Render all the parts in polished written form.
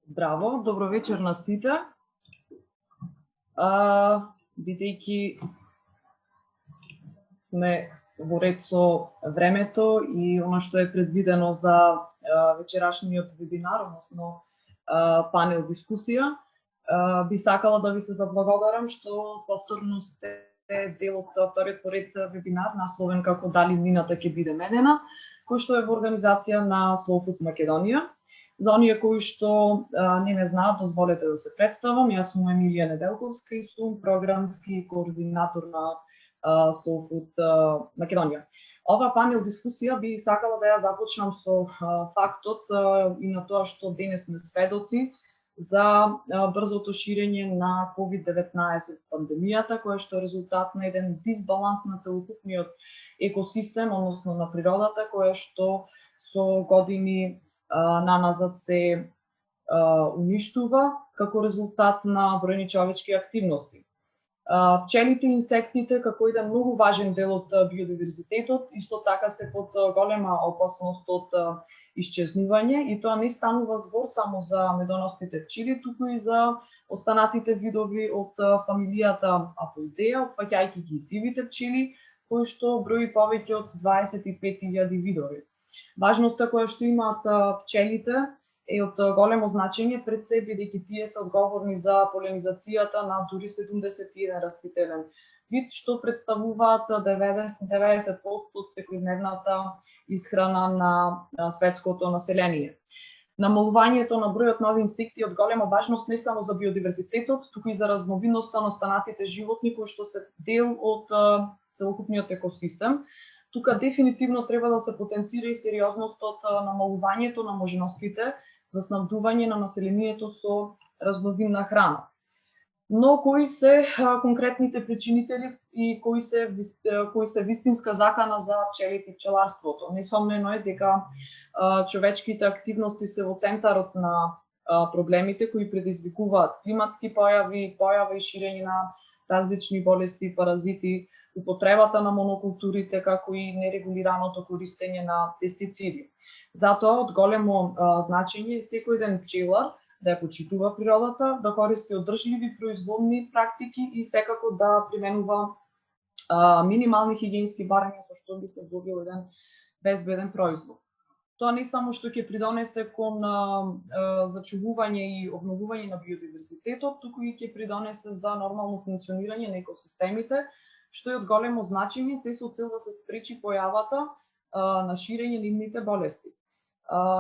Здраво, добро вечер на сите. Бидејќи сме во ред со времето и оно што е предвидено за вечерашниот вебинар, односно панел дискусија, би сакала да ви се заблагодарам што повторно сте дел од вториот поред вебинар насловен како "Дали мината ќе биде медена", кој што е во организација на Slow Food Македонија. За оние кои што не ме знаат, дозволете да се представам. Јас сум Емилија Неделковска и сум програмски координатор на Slow Food Македонија. Ова панел дискусија би сакала да ја започнам со фактот и на тоа што денес сме сведоци за брзото ширење на COVID-19 пандемијата, која што е резултат на еден дисбаланс на целокупниот екосистем, односно на природата, која што со години наназад се уништува како резултат на бројни човечки активности. Пчелите и инсектите, како еден многу важен дел од биодиверзитетот, исто така се под голема опасност од исчезнување, и тоа не станува збор само за медоносните пчели, туку и за останатите видови од фамилијата Апоидеја, опфаќајќи ги дивите пчели, кои што брои повеќе од 25.000 видови. Важноста која што имаат пчелите е од големо значење пред се, бидејќи тие се одговорни за поленизацијата на дури 71 растителен вид, што представуваат 90% од секојдневната исхрана на светското население. Намалувањето на бројот нови инсекти е од голема важност не само за биодиверзитетот, туку и за разновидноста на останатите животни кои што се дел од целокупниот екосистем. Тука дефинитивно треба да се потенцира и сериозностот намалувањето на можностите за снабдување на населението со разновидна храна. Но кои се конкретните причинители и кои се вистинска закана за пчелите и пчеларството? Несомнено е дека човечките активности се во центарот на проблемите кои предизвикуваат климатски појави, појава и ширење на различни болести, паразити, употребата на монокултурите, како и нерегулираното користење на пестициди. Затоа од големо значење е секој еден пчелар да ја почитува природата, да користи одржливи производни практики и секако да применува минимални хигиенски барања со што би се добил еден безбеден производ. Тоа не само што ќе придонесе кон зачувување и обновување на биодиверзитетот, туку и ќе придонесе за нормално функционирање на екосистемите, што е од големо значење се со цел да се спречи појавата на ширење на идните болести.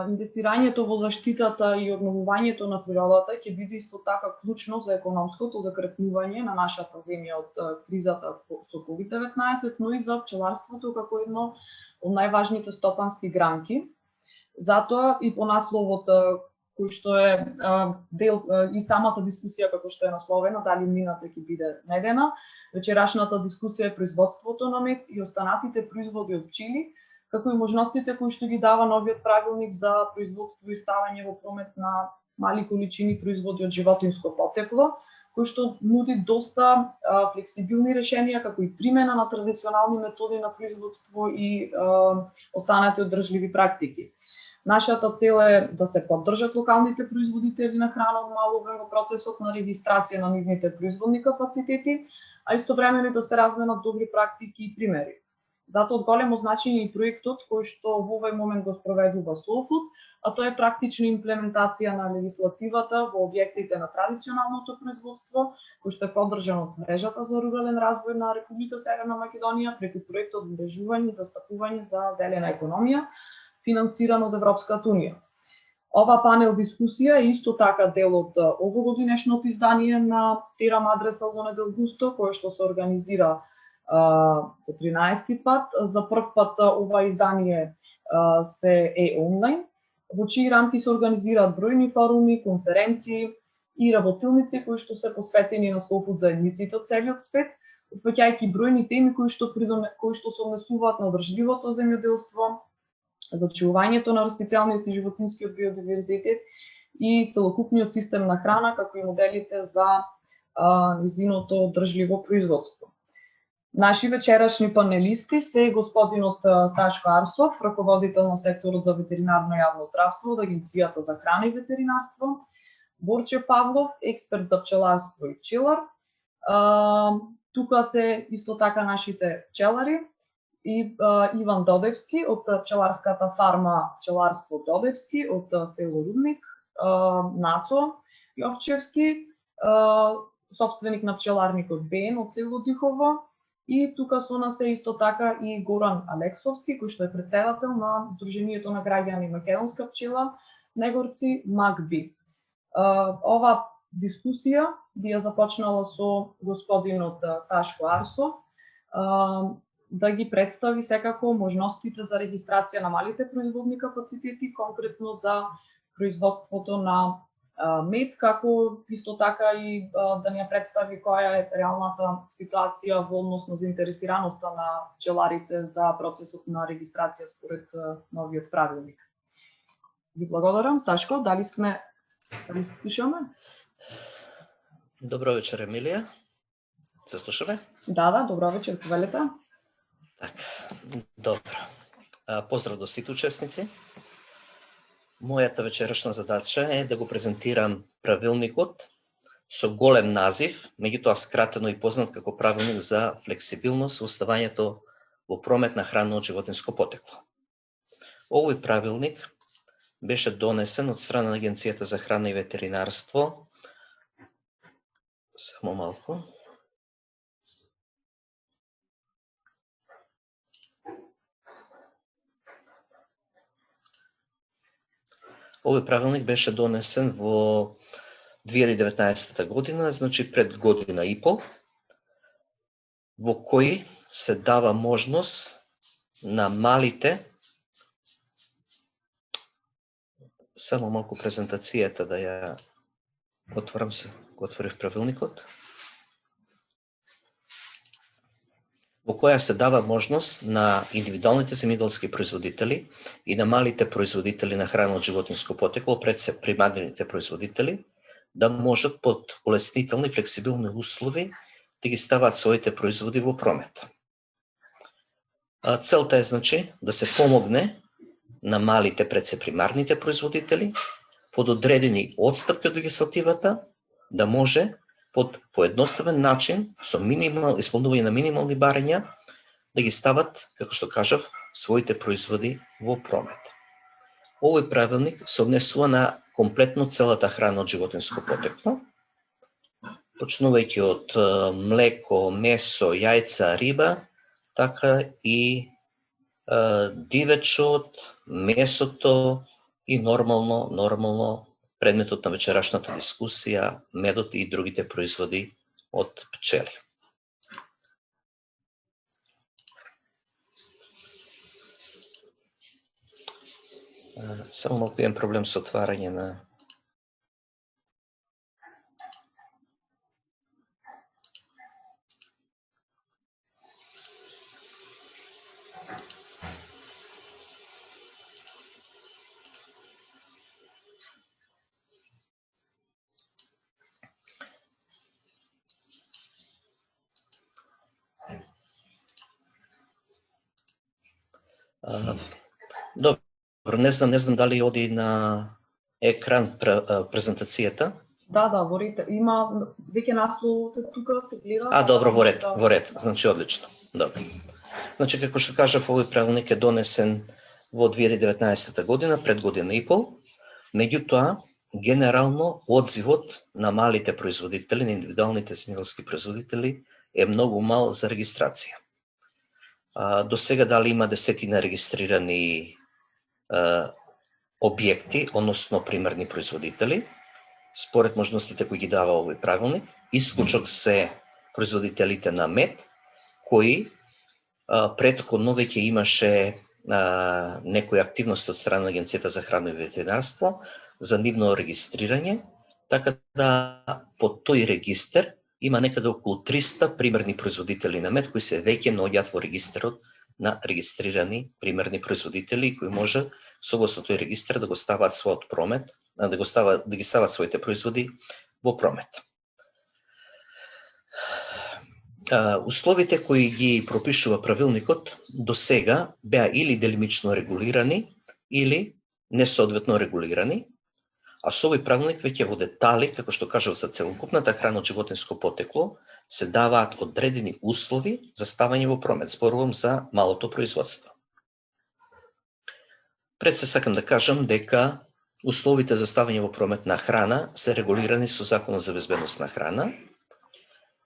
Инвестирањето во заштитата и обновувањето на природата ќе биде исто така клучно за економското закрепнување на нашата земја од кризата со COVID-19, но и за пчеларството како едно од најважните стопански гранки. Затоа и по насловот кој што е дел и самата дискусија како што е насловена "Дали мината ќе биде медена", вечерашната дискусија е производството на мед и останатите производи од пчели, како и можностите кои што ги дава новиот правилник за производство и ставање во промет на мали количини производи од животинско потекло, кој што нуди доста флексибилни решенија, како и примена на традиционални методи на производство и останати одржливи практики. Нашата цел е да се поддржат локалните производители на храна од мало во процесот на регистрација на нивните производни капацитети, а истовремено да се разменат добри практики и примери. Затоа од големо значење и проектот кој што во овој момент го спроведува Slow Food, а тоа е практична имплементација на легислативата во објектите на традиционалното производство, кој што е поддржан од мрежата за рурален развој на Република Северна Македонија преку проектот Мрежување и застапување за зелена економија, финансиран од Европската унија. Ова панел дискусија е исто така дел од овогодинешното издание на Тера Мадре Салоне дел Густо, кое што се организира по 13 пат. За прв пат ова издание се е онлайн, во чии рамки се организираат бројни форуми, конференции и работилници кои што се посветени на Slow Food заедниците од целиот свет, опфаќајќи бројни теми кои што се однесуваат на одржливото земјоделство, зачувувањето на растителниот и животинскиот биодиверзитет и целокупниот систем на храна, како и моделите за низиното одржливо производство. Наши вечерашни панелисти се господинот Сашко Арсов, раководител на секторот за ветеринарно јавно здравство од Агенцијата за храна и ветеринарство, Борче Павлов, експерт за пчеларство и пчелар. Тука се исто така нашите пчелари и Иван Додевски од пчеларската фарма Пчеларство Додевски од село Рудник, Нацо Јовчевски, собственик на пчеларникот Бен од село Дихово, и тука со нас е исто така и Горан Алексовски, кој што е претседател на Сдруженијето на граѓани Македонска пчела Негорци МАГБИ. Ова дискусија би ја започнала со господинот Сашко Арсов, да ги представи секако можностите за регистрација на малите производни капацитети, конкретно за производството на мед, како исто така и да ни ја представи која е реалната ситуација во однос на заинтересираноста на пчеларите за процесот на регистрација според новиот правилник. Ви благодарам. Сашко, дали се слушаме? Добро вечер, Емилија. Се слушаме? Да, добро вечер, повелете. Така, добро. Поздрав до сите учесници. Мојата вечерашна задача е да го презентирам правилникот со голем назив, меѓутоа скратено и познат како правилник за флексибилност во ставањето во промет на храна од животинско потекло. Овој правилник беше донесен од страна на Агенцијата за храна и ветеринарство. Само малку. Овој правилник беше донесен во 2019 година, значи пред година и пол, во кој се дава можност на малите, само малку презентацијата да ја отворам, се го отворив правилникот, во која се дава можност на индивидуалните земјоделски производители и на малите производители на храна од животинско потекло, пред се примадените производители, да можат под улеснителни и флексибилни услови да ги стават своите производи во промет. Целта е, значи, да се помогне на малите пред се примарните производители под одредени отстапки од легислативата да може под поедноставен начин, со исполнување на минимални барања, да ги стават, како што кажав, своите производи во промет. Овој правилник се однесува на комплетно целата храна од животинско потекло, почнувајќи од млеко, месо, јајца, риба, така и дивечот, месото и нормално предметот на вечерашната дискусија, медот и другите производи од пчели. Само малку имам проблем со отварање на... Добро, не знам дали оди на екран презентацијата. Да, има веќе насловот тука се гледа. Добро, во ред, значи одлично. Добро. Значи, како што кажав, овој правилник е донесен во 2019 година, пред година и пол. Меѓутоа, генерално одзивот на малите производители, на индивидуалните земјоделски производители е многу мал за регистрација. До сега дали има десетина регистрирани објекти, односно примерни производители, според можностите кои ги дава овој правилник. Исклучок се производителите на мед, кои претходно веќе имаше некои активности од страна на Агенцијата за храна и ветеринарство за нивно регистрирање, така да по тој регистер има некаде околу 300 примерни производители на мед кои се веќе наоѓаат во регистерот на регистрирани примерни производители кои може согласно тој регистер да го ставаат својот промет, да ги ставаат своите производи во промет. Условите кои ги пропишува правилникот до сега беа или делимично регулирани или несоодветно регулирани, А со овој правилник веќе во детали, како што кажав, за целокупната храна од животинско потекло, се даваат одредени услови за ставање во промет. Зборувам за малото производство. Пред се сакам да кажам дека условите за ставање во промет на храна се регулирани со Законот за безбедност на храна,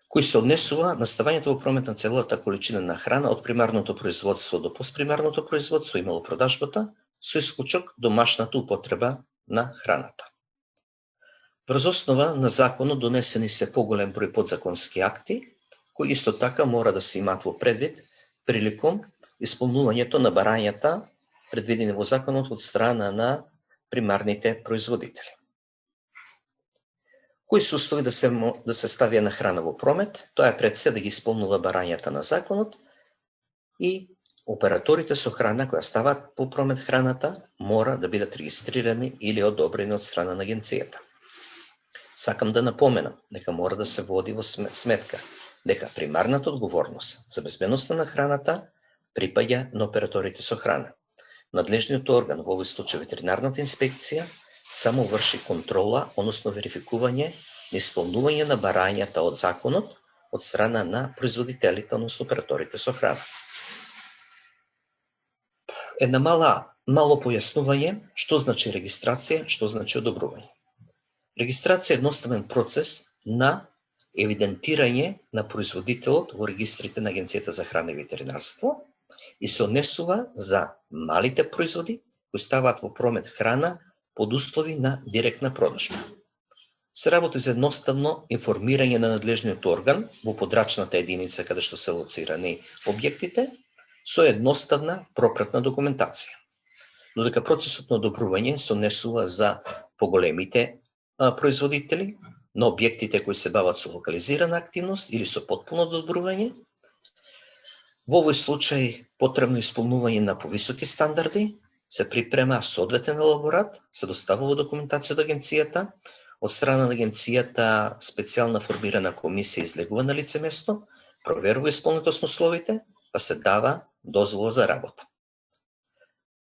кој се однесува на ставањето во промет на целата количина на храна од примарното производство до постпримарното производство и малопродажбата, со исклучок домашната употреба на храната. Врз основа на законот донесени се поголем број подзаконски акти, кои исто така мора да се имаат во предвид приликом исполнувањето на барањата предвидени во законот од страна на примарните производители. Кои се услови да се стави една храна во промет? Тоа е пред се да ги исполнува барањата на законот и операторите со храна која стават во промет храната мора да бидат регистрирани или одобрени од страна на агенцијата. Сакам да напоменам дека мора да се води во сметка дека примарната одговорност за безбедноста на храната припаѓа на операторите со храна. Надлежниот орган, во овој случај ветеринарната инспекција, само врши контрола, односно верификување на исполнување на барањата од законот од страна на производителите, односно операторите со храна. Една мало појаснување што значи регистрација, што значи одобрување. Регистрација е едноставен процес на евидентирање на производителот во регистрите на Агенцијата за храна и ветеринарство и се однесува за малите производи кои ставаат во промет храна под услови на директна продажба. Се работи за едноставно информирање на надлежниот орган во подрачната единица каде што се лоцирани објектите со едноставна пропратна документација. Додека процесот на одобрување се однесува за поголемите производители на објектите кои се бават со локализирана активност или со потпуно одобрување, во овој случај потребно исполнување на повисоки стандарди, се припрема соодветен елаборат, се доставува документација од агенцијата, од страна на агенцијата специјална формирана комисија излегува на лице место, проверува исполнетост на условите, па се дава дозвола за работа.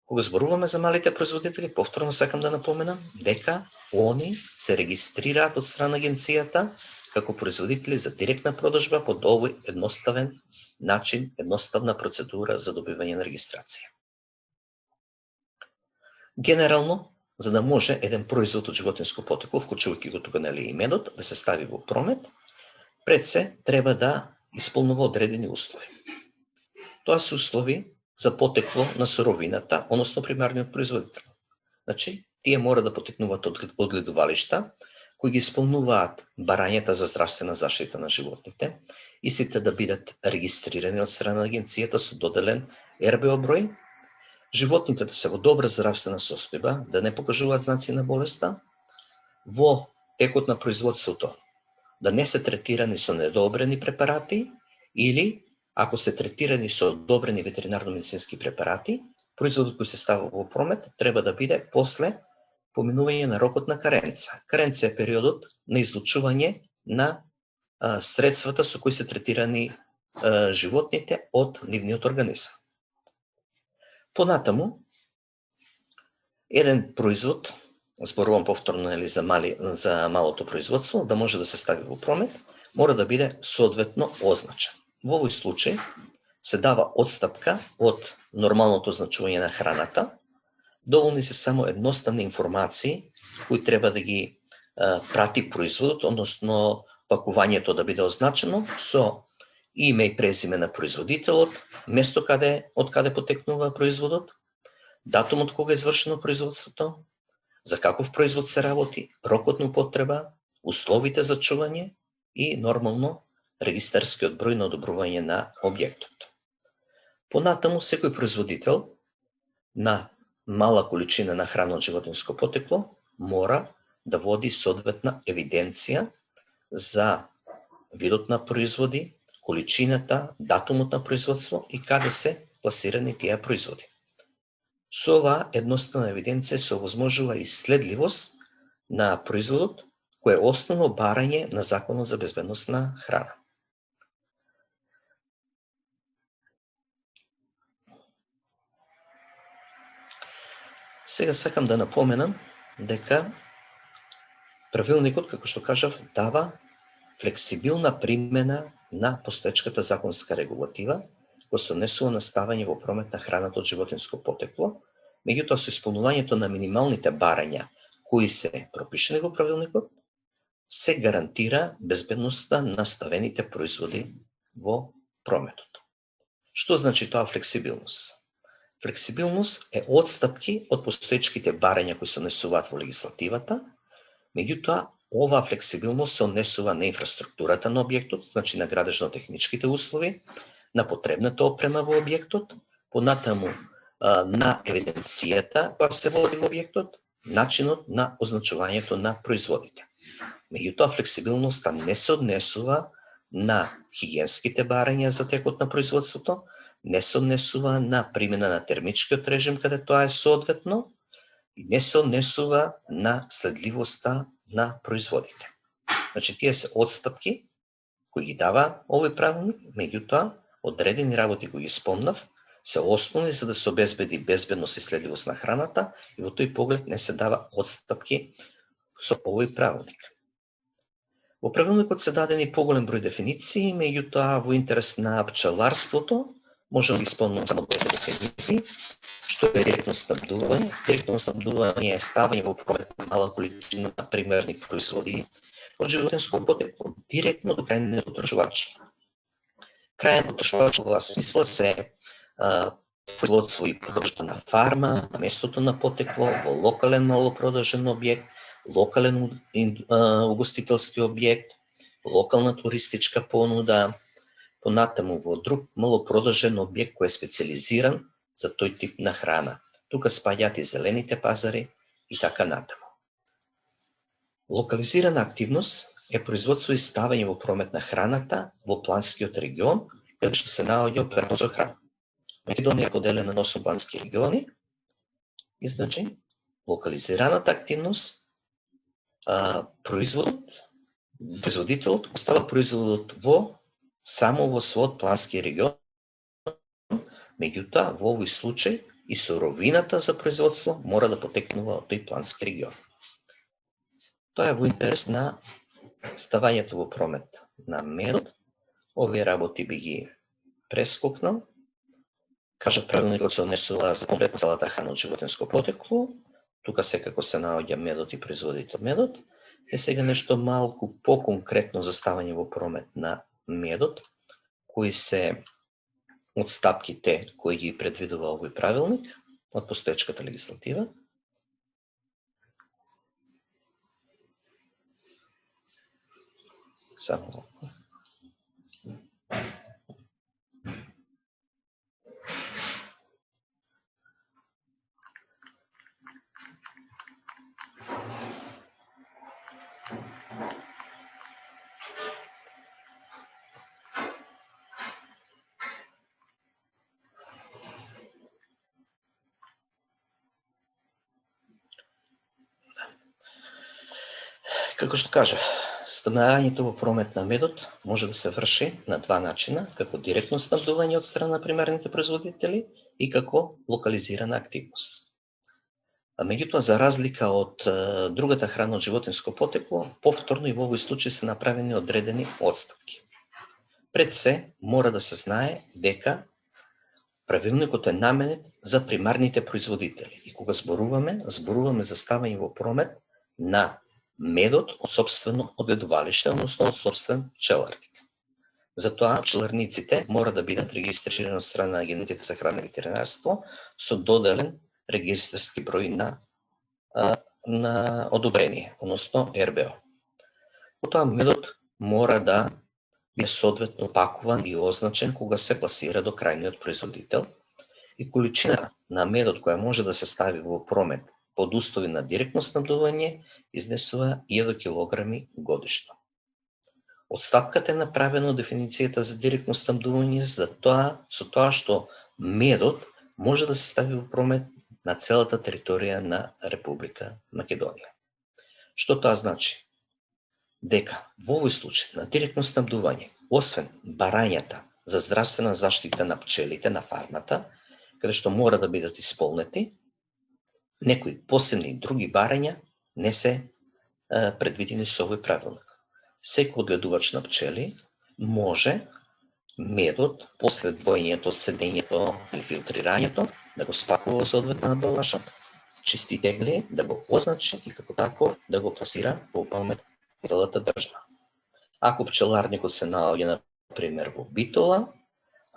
Кога зборуваме за малите производители, повторно сакам да напоменам дека они се регистрираат од страна на агенцијата како производители за директна продажба под овој едноставен начин, едноставна процедура за добивање на регистрација. Генерално, за да може еден производ од животинско потекло, вклучувајќи го тука нели именот, да се стави во промет, пред се треба да исполнува одредени услови. Тоа се услови за потекло на суровината, односно примарниот производител. Значи, тие мора да потекнуваат од одгледувалишта, кои ги исполнуваат барањата за здравствена заштита на животните, и сите да бидат регистрирани од страна на агенцијата со доделен РБО број, животните да се во добра здравствена состојба, да не покажуваат знаци на болеста, во текот на производството да не се третирани со недообрени препарати или ако се третирани со одобрени ветеринарно-медицински препарати, производот кој се става во промет треба да биде после поминување на рокот на каренца. Каренца е периодот на излучување на средствата со кои се третирани животните од нивниот организам. Понатаму, еден производ, зборувам повторно за малото производство, да може да се стави во промет, мора да биде соодветно означен. Во овој случај се дава отстапка од нормалното означување на храната, доволни се само едноставни информации кои треба да ги прати производот, односно пакувањето да биде означено со име и презиме на производителот, место од каде потекнува производот, датумот кога е извршено производството, за каков производ се работи, рокот на употреба, условите за чување и нормално регистарскиот број на одобрување на објектот. Понатаму, секој производител на мала количина на храна од животинско потекло мора да води соодветна евиденција за видот на производи, количината, датумот на производство и каде се пласирани тие производи. Со оваа едноставна евиденција се овозможува и следливост на производот, кој е основно барање на Законот за безбедност на храна. Сега сакам да напоменам дека Правилникот, како што кажав, дава флексибилна примена на постоечката законска регулатива, која се однесува на ставање во промет на храната од животинско потекло, меѓутоа со исполнувањето на минималните барања кои се пропишани во правилникот, се гарантира безбедноста на ставените производи во прометот. Што значи тоа флексибилност? Флексибилност е одстапки од постоечките барања кои се однесуваат во легислативата, меѓутоа оваа флексибилност се однесува на инфраструктурата на објектот, значи на градежно-техничките услови, на потребната опрема во објектот, понатаму на евиденцијата која се води во објектот, начинот на означувањето на производите. Меѓутоа, флексибилноста не се однесува на хигиенските барања за текот на производството, не се однесува на примена на термичкиот режим каде тоа е соодветно и не се однесува на следливоста на производите. Значи, тие се одстапки кои ги дава овој правилник, меѓутоа, одредени работи кои ги спомнав, се основни за да се обезбеди безбедност и следливост на храната и во тој поглед не се дава одстапки со овој правилник. Во правилникот се дадени поголем број дефиниции, меѓутоа во интерес на пчеларството можам да ги спомнам само двете дефиниции, што е директно снабдување. Директно снабдување е ставање во промет на мала количина на примерни производи од животинско потекло директно до крајниот потрошувач. Крајен потрошувач во оваа смисла се производство и продажба на фарма, на местото на потекло, во локален малопродажен објект, локален угостителски објект, локална туристичка понуда, понатаму во друг малопродажен објект кој е специализиран за тој тип на храна. Тука спаѓаат и зелените пазари и така натаму. Локализирана активност е производство и ставање во промет на храната во планскиот регион, каде што се наоѓа оператор за храна. Македонија е поделена на 8 плански региони и значи локализираната активност производителот остава производот само во својот плански регион, меѓутоа во овој случај и суровината за производство мора да потекнува од тој плански регион. Тоа е во интерес на ставањето во промет на медот. Овие работи би ги прескокнал. Кажа, правилникот се однесува за комплетно целата храна од животинско потекло. Тука секако се наоѓа медот и производите од медот. Е сега нешто малку по-конкретно за ставање во промет на медот, кои се одстапките кои ги предвидува овој правилник од постоечката легислатива. Само како што кажа, ставањето во промет на медот може да се врши на два начина, како директно снабдување од страна на примерните производители и како локализирана активност. Меѓутоа, за разлика од другата храна од животинско потекло, повторно и во овој случај се направени одредени одстапки. Пред се мора да се знае дека правилникот е наменет за примарните производители и кога зборуваме за ставање во промет на медот од собствено одгледувалиште, односно од собствен пчеларник. Затоа пчеларниците мора да бидат регистрирани од страна на Агенцијата за храна и ветеринарство со доделен регистарски број на одобрение, односно РБО. Потоа медот мора да биде соодветно пакуван и означен кога се пласира до крајниот производител и количина на медот која може да се стави во промет под услови на директно снабдување изнесува 1 килограми годишно. Одстапката е направена од дефиницијата за директно снабдување со тоа што медот може да се стави во промет на целата територија на Република Македонија. Што тоа значи? Дека во овој случај на директно снабдување, освен барањата за здравствена заштита на пчелите на фармата, каде што мора да бидат исполнети, некои посебни други барања не се предвидени со овој правилник. Секој одгледувач на пчели може медот после двоењето, цедењето или филтрирањето да го спакува во соодветна амбалажа, чисти тегли, да го означи и како тако да го пласира во палмет целата држава. Ако пчеларникот се наоѓа на пример во Битола,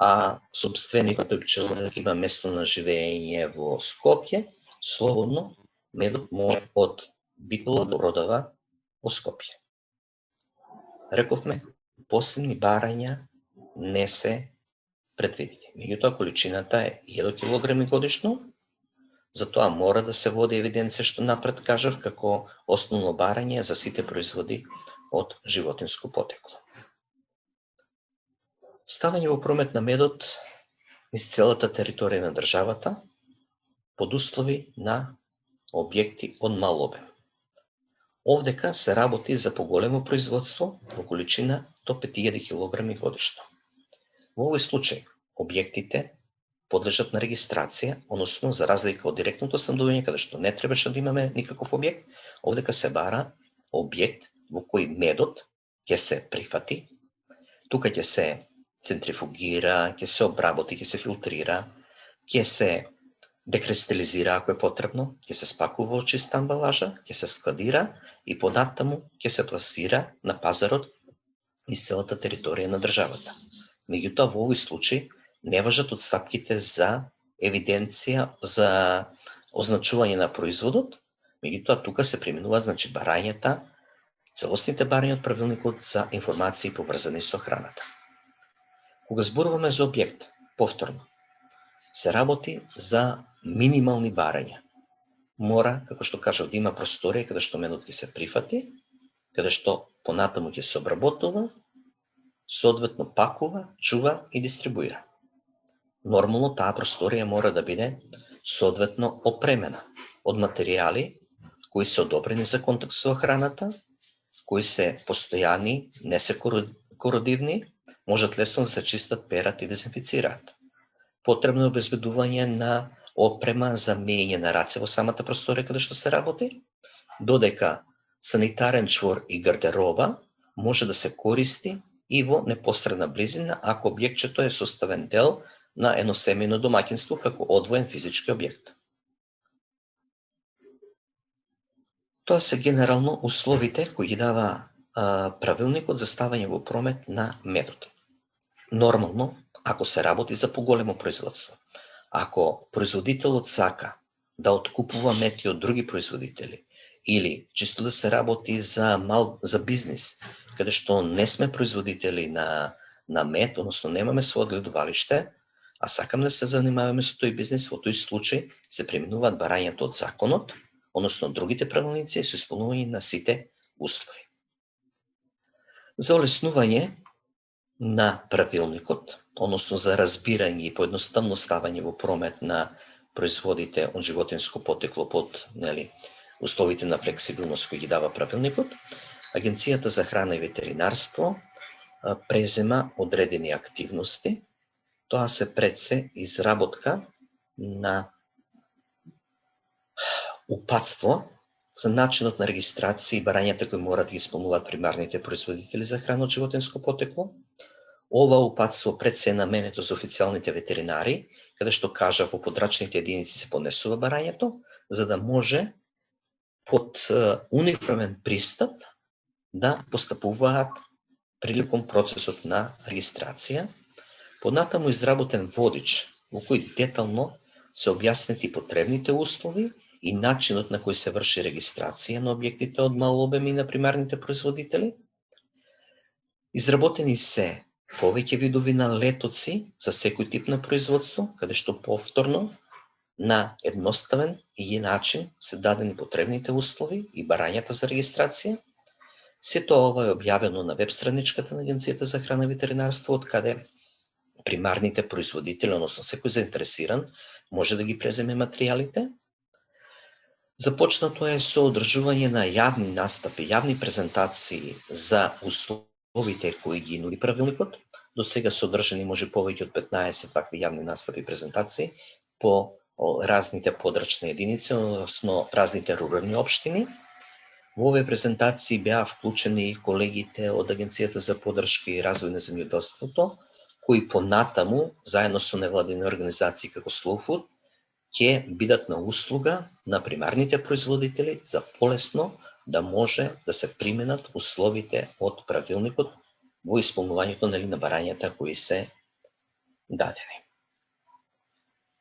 а собственикот тој пчеларник има место на живење во Скопје, слободно медот може од Битола да продава во Скопје. Рековме, посебни барања не се предвидени. Меѓутоа, количината е 1 килограми годишно, затоа мора да се води евиденција, што напред кажав, како основно барање за сите производи од животинско потекло. Ставање во промет на медот низ целата територија на државата под услови на објекти од мал обем. Овдека се работи за поголемо производство во количина до 5000 килограми годишно. Во овој случај, објектите подлежат на регистрација, односно за разлика од директното снабдување, каде што не требаше да имаме никаков објект, овдека се бара објект во кој медот ќе се прифати, тука ќе се центрифугира, ќе се обработи, ќе се филтрира, ќе се декристализира ако е потребно, ќе се спакува во чиста амбалажа, ќе се складира и понатаму ќе се пласира на пазарот низ целата територија на државата. Меѓутоа, во овој случај не важат отстапките за евиденција за означување на производот, меѓутоа тука се применуваат барањата, целосните барања од правилникот за информации поврзани со храната. Кога зборуваме за објект, повторно, се работи за минимални барања. Мора, како што кажав, да има просторија каде што медот ќе се прифати, каде што понатаму ќе се обработува, соодветно пакува, чува и дистрибуира. Нормално таа просторија мора да биде соодветно опремена од материјали кои се одобрени за контакт со храната, кои се постојани, не се кородивни, можат лесно да се чистат, перат и дезинфицираат. Потребно е обезбедување на опрема за меење на раце во самата просторија каде што се работи, додека санитарен чвор и гардероба може да се користи и во непосредна близина ако објектчето е составен дел на едно семејно домаќинство како одвоен физички објект. Тоа се генерално условите кои ги дава правилникот за ставање во промет на медот. Нормално, ако се работи за поголемо производство, ако производителот сака да откупува мед и од други производители или чисто да се работи за бизнис, каде што не сме производители на мед, односно немаме своје одгледувалиште, а сакаме да се занимаваме со тој бизнис, во тој случај се применуваат барањата од законот, односно другите правилници со исполнување на сите услови. За олеснување на правилникот, односно за разбирање и поедноставно ставање во промет на производите од животинско потекло под условите на флексибилност кои ги дава правилникот, Агенцијата за храна и ветеринарство презема одредени активности. Тоа се пред се изработка на упатство за начинот на регистрација и барањата кои морат да ги исполнуваат примарните производители за храна од животинско потекло. Ова упатство пред се е наменето за официјалните ветеринари, каде што кажа во подрачните единици се поднесува барањето, за да може под униформен пристап да постапуваат приликом процесот на регистрација. Понатаму изработен водич во кој детално се објаснети потребните услови и начинот на кој се врши регистрација на објектите од мал обем и на примарните производители. Изработени се повеќе видови на летоци за секој тип на производство, каде што повторно на едноставен и начин се дадени потребните услови и барањата за регистрација. Сето ова е објавено на веб страничката на Агенцијата за храна и ветеринарство, од каде примарните производители, односно секој заинтересиран, може да ги преземе материјалите. Започнато е со одржување на јавни настапи, јавни презентации за условите кои ги нуди правилникот. До сега се одржани може повеќе од 15 такви јавни настапи и презентации по разните подрачни единици, односно разните рурални општини. Во овие презентации беа вклучени и колегите од Агенцијата за поддршка и развој на земјоделството, кои понатаму, заедно со невладини организации како Slow Food, ќе бидат на услуга на примарните производители за полесно да може да се применат условите од правилникот во исполнувањето на барањата кои се дадени.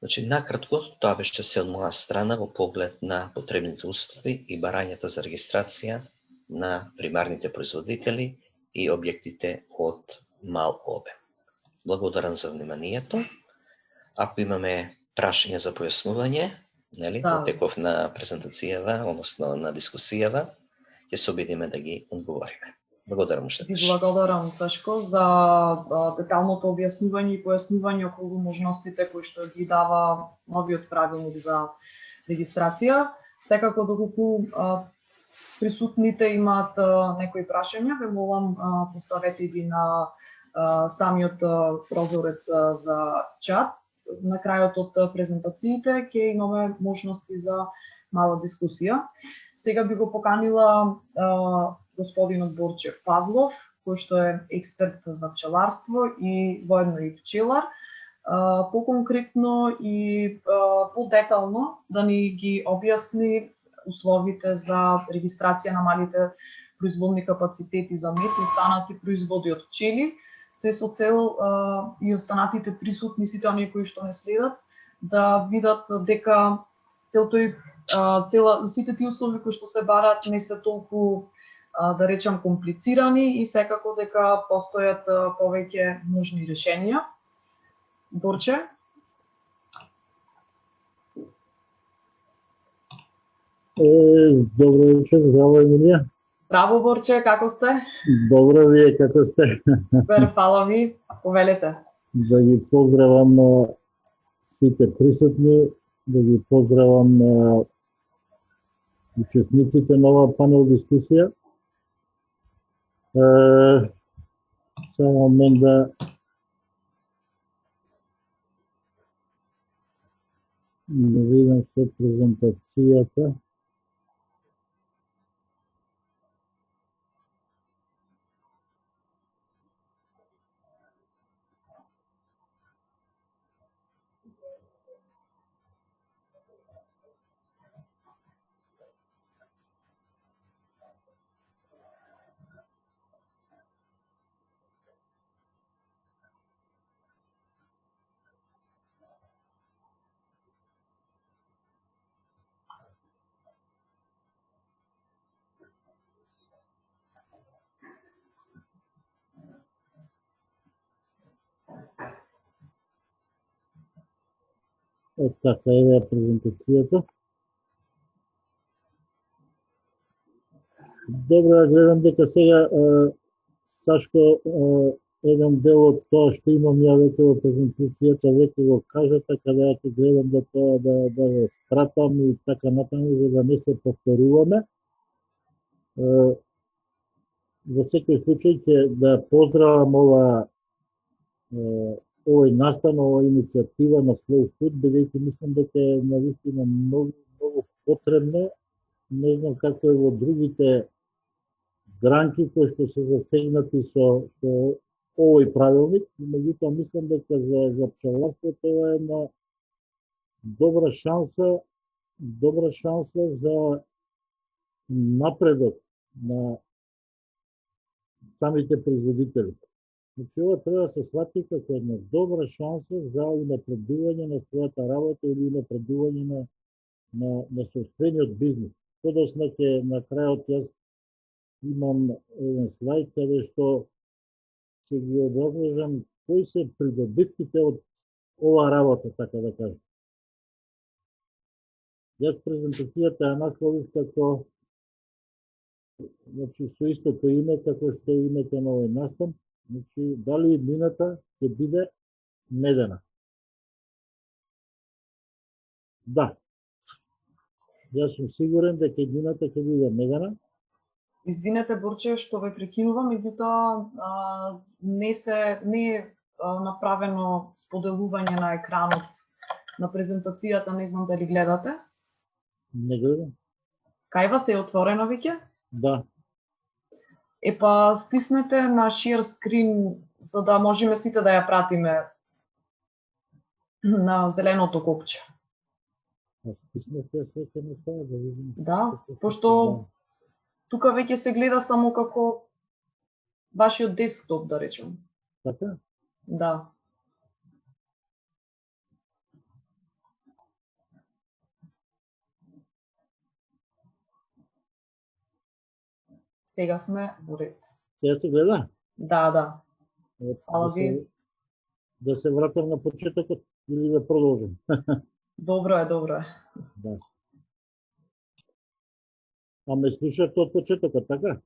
Значи, накратко, тоа беше се од моја страна во поглед на потребните услови и барањата за регистрација на примарните производители и објектите од мал обем. Благодарам за вниманието. Ако имаме прашање за појаснување, нели, во теков на презентацијава, односно на дискусијава, ќе се обидиме да ги одговориме. Благодарам уште. Ви благодарам, Сашко, за деталното објаснување и појаснување околу можностите кои што ги дава новиот правилник за регистрација. Секако доколку присутните имаат некои прашања, ве молам поставете ги на самиот прозорец за чат. На крајот од презентациите ќе имаме можности за мала дискусија. Сега би го поканила господинот Борче Павлов, кој што е експерт за пчеларство и воедно и пчелар, поконкретно и подетално да ни ги објасни условите за регистрација на малите производни капацитети за мед и останати производи од пчели, се со цел и останатите присутни, сите оние кои што не следат, да видат дека сите тие услови кои што се бараат не се толку, да речам, комплицирани и секако дека постојат повеќе можни решенија. Борче? Добро вечер, здраво Емилија. Браво, Борче, како сте? Добро, вие како сте? Супер, фала ви, повелете. Да ги поздравам на сите присутни, да ги поздравам на учесниците на оваа панел дискусија. Само мен да видам со презентацијата. Така е презентацијата. Добро, гледам дека сега Сашко еден дел од тоа што имам ја веќе во презентацијата веќе го кажа, така да ќе гледам да тоа да го спратам и така натаму за да не се повторуваме. Во секој случај ќе да поздравам овој настан, оваа иницијатива на Slow Food, бидејќи мислам дека е навистина многу потребно. Не знам како е во другите гранки кои што се засегнати со овој правилник, меѓутоа мислам дека за пчеларството ова е една добра шанса за напредок на самите производители. Значи, ова треба да се свати како една добра шанса за унапредување на својата работа или унапредување на собствениот бизнес. Подосна ќе на крајот јас имам еден слайд каде што ќе ги образложам кои се придобивките од оваа работа, така да кажам. Јас презентацијата ја насловив како, значи, со истото име како што е името на овој настан. Значи, дали иднината ќе биде медена? Да. Јас сум сигурен дека иднината ќе биде медена. Извинете, Борче, што ве прекинувам, меѓутоа не е направено споделување на екранот на презентацијата, не знам дали гледате. Не гледам. Кај вас е отворено веќе? Да. Епа стиснете на share screen за да можеме сите да ја пратиме на зеленото копче. Стиснете се на тоа да видим. Да, пошто тука веќе се гледа само како вашиот десктоп, да речем. Така? Да. Сега сме во ред. Сега се гледа? Да. Фала ви. Да се вратам на почетокот или да продолжам? Добро е. Да. А ме слушате од почетокот, така?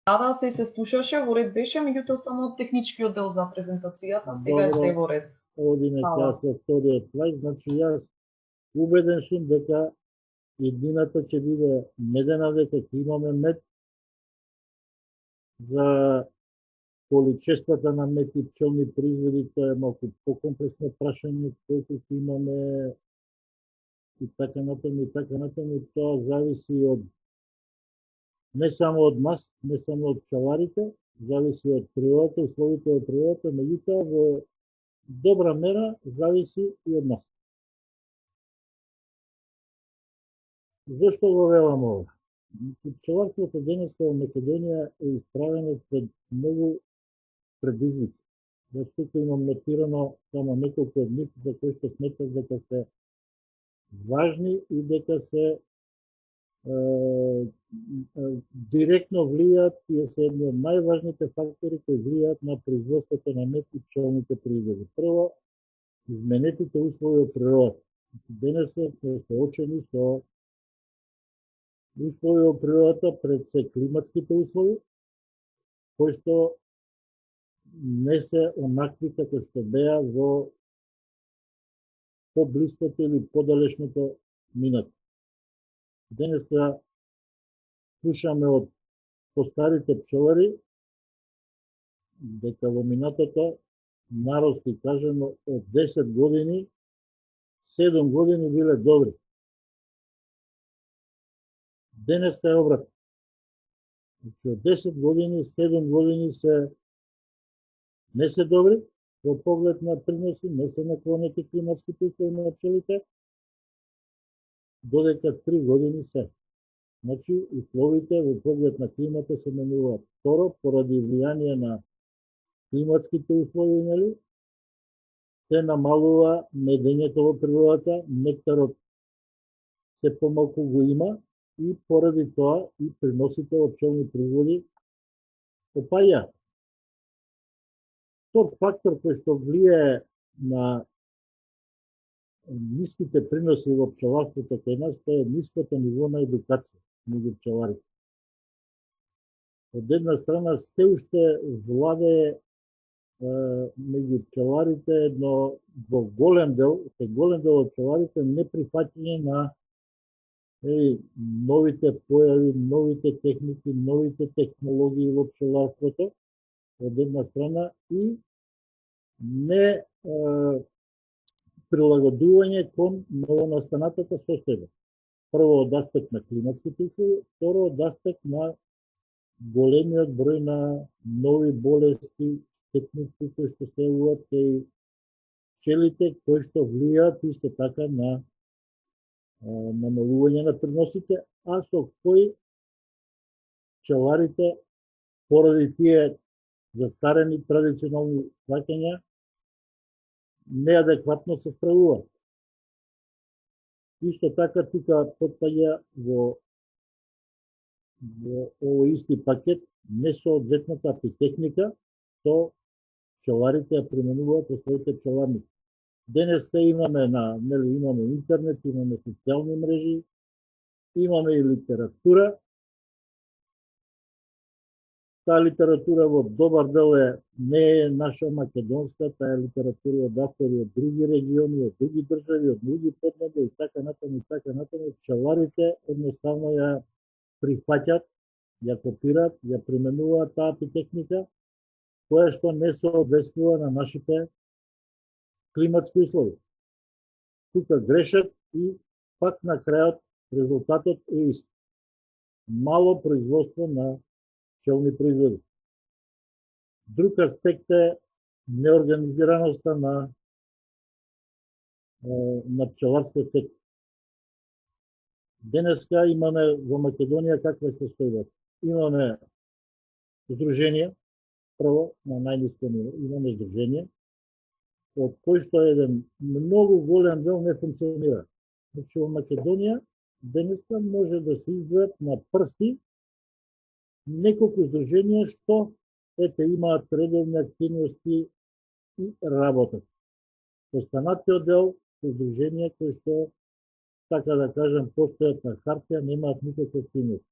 Да, се слушаше, во ред беше, меѓутоа само техничкиот дел за презентацијата, сега е Добро. се во ред. Одиме сега со вториот слайд, значи јас убеден сум дека иднината ќе биде медена, дека ќе имаме мед за количествата на мед и пчелни производи, тоа е малку покомплексно прашање, колку ќе имаме и така натаму, тоа зависи од не само од нас, не само од пчеларите, зависи од природата, условите од природата, меѓутоа во добра мера зависи и од нас. Зошто го велам ова? Пчеларството денеска во Македонија е исправено пред многу предизвици. Тука имам нотирано само неколку од нив за кои што сметам дека се важни и дека се директно влијаат и се едни од најважните фактори кои влијаат на производството на мед и пчелните производи. Прво, изменетите услови од природата. Денес сме соочени со услови од природата, пред се климатските услови, кои што не се онакви како што беа во поблиското или подалечното минато. Денеска слушаме од постарите пчелари дека во минатото народски кажано од 10 години 7 години биле добри. Денеска е обратно. Значи од 10 години 7 години не се добри во поглед на приноси, не се наклонети климатските услови на пчелите, додека 3 години се. Значи, условите во поглед на климата се менуваат. Второ, поради влијание на климатските услови, нели, се намалува медењето во природата, нектарот се помалку го има и поради тоа и приносите во пчелни производи опаѓаат. Втор фактор кој што влијае на ниските приноси во пчеларството кај нас, тоа е ниското ниво на едукација меѓу пчеларите. Од една страна се уште владее меѓу пчеларите едно во голем дел од пчеларите неприфаќање на новите појави, новите техники, новите технологии во пчеларството, од една страна и не прилагодување кон новонастанатата состојба. Прво од аспект на климатските услови, второ од аспект на големиот број на нови болести, техники кои што се јавуваат кај пчелите, кои што влијаат исто така на намалување на приносите, а со кои пчеларите поради тие застарени традиционални сваќања неадекватно се справуваат. Исто така тука потпаѓа во овој исти пакет несоодветната апитехника што пчеларите ја применуваат во своите пчеларници. Денеска имаме имаме интернет, имаме социјални мрежи, имаме и литература. Таа литература во добар дел не е наша македонска, таа е литература од автори од други региони, од други држави, од други поднеби и така натаму. Пчеларите едноставно ја прифаќаат, ја копираат, ја применуваат таа апитехника, која што не соодветствува на нашите климатски услови. Тука грешат и пак на крајот резултатот е ист. мало производство на пчелни производи. Друг аспект е неорганизираноста на пчеларскиот сектор. Денеска имаме во Македонија каква се состојба? Имаме здруженија, прво на најниско ниво, имаме здруженија, од кои што еден многу голем дел не функционира. Значи во Македонија денеска може да се избројат на прсти неколку здруженија што имаат редовни активности и работат. Останатиот дел се здруженија кои што, така да кажем, постојат на хартија, немаат никаква активност.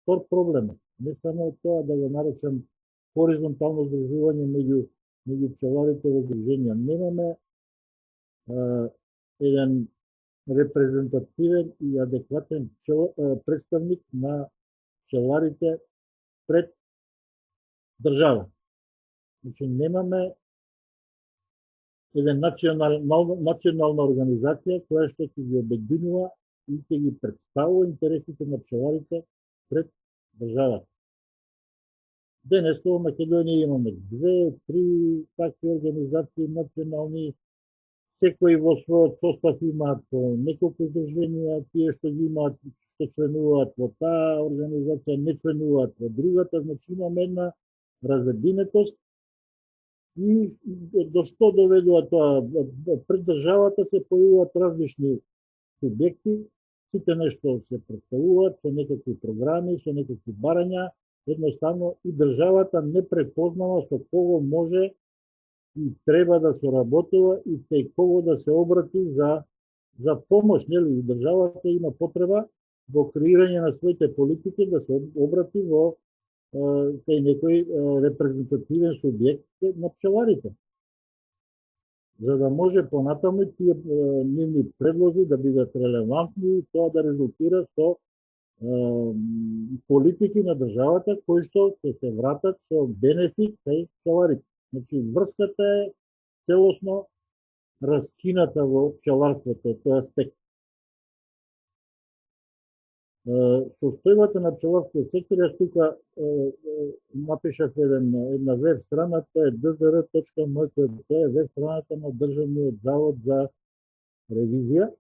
Втор проблем е, не само тоа да го наречам хоризонтално здружување меѓу пчеларите во здруженија. Немаме еден репрезентативен и адекватен представник на пчеларите пред држава. Значи немаме еден национална организација која што ќе ги обединува и ќе ги представува интересите на пчеларите пред државата. Денес во Македонија имаме 2-3 такви организации национални, секој во својот состав имаат неколку здруженија, тие што ги имаат, што членуваат во таа организација, не членуваат во другата, значи имаме една разединетост. И до што доведува тоа? Пред државата се појавуваат различни субјекти, сите нешто се представуваат со некакви програми, со некакви барања, едноставно и државата не препознава со кого може и треба да соработува и кај кого да се обрати за помош, нели? И државата има потреба во креирање на своите политики да се обрати во кај некој репрезентативен субјект на пчеларите. За да може понатаму тие нивни предлози да бидат релевантни и тоа да резултира со политики на државата кои што ќе се вратат со бенефит кај пчеларите. Значи врската е целосно раскината во пчеларството, тој аспект. Состојбата на пчеларскиот сектор, јас тука напишав една веб страна, тоа е dzr.mk, тоа е веб страната на Државниот завод за ревизија.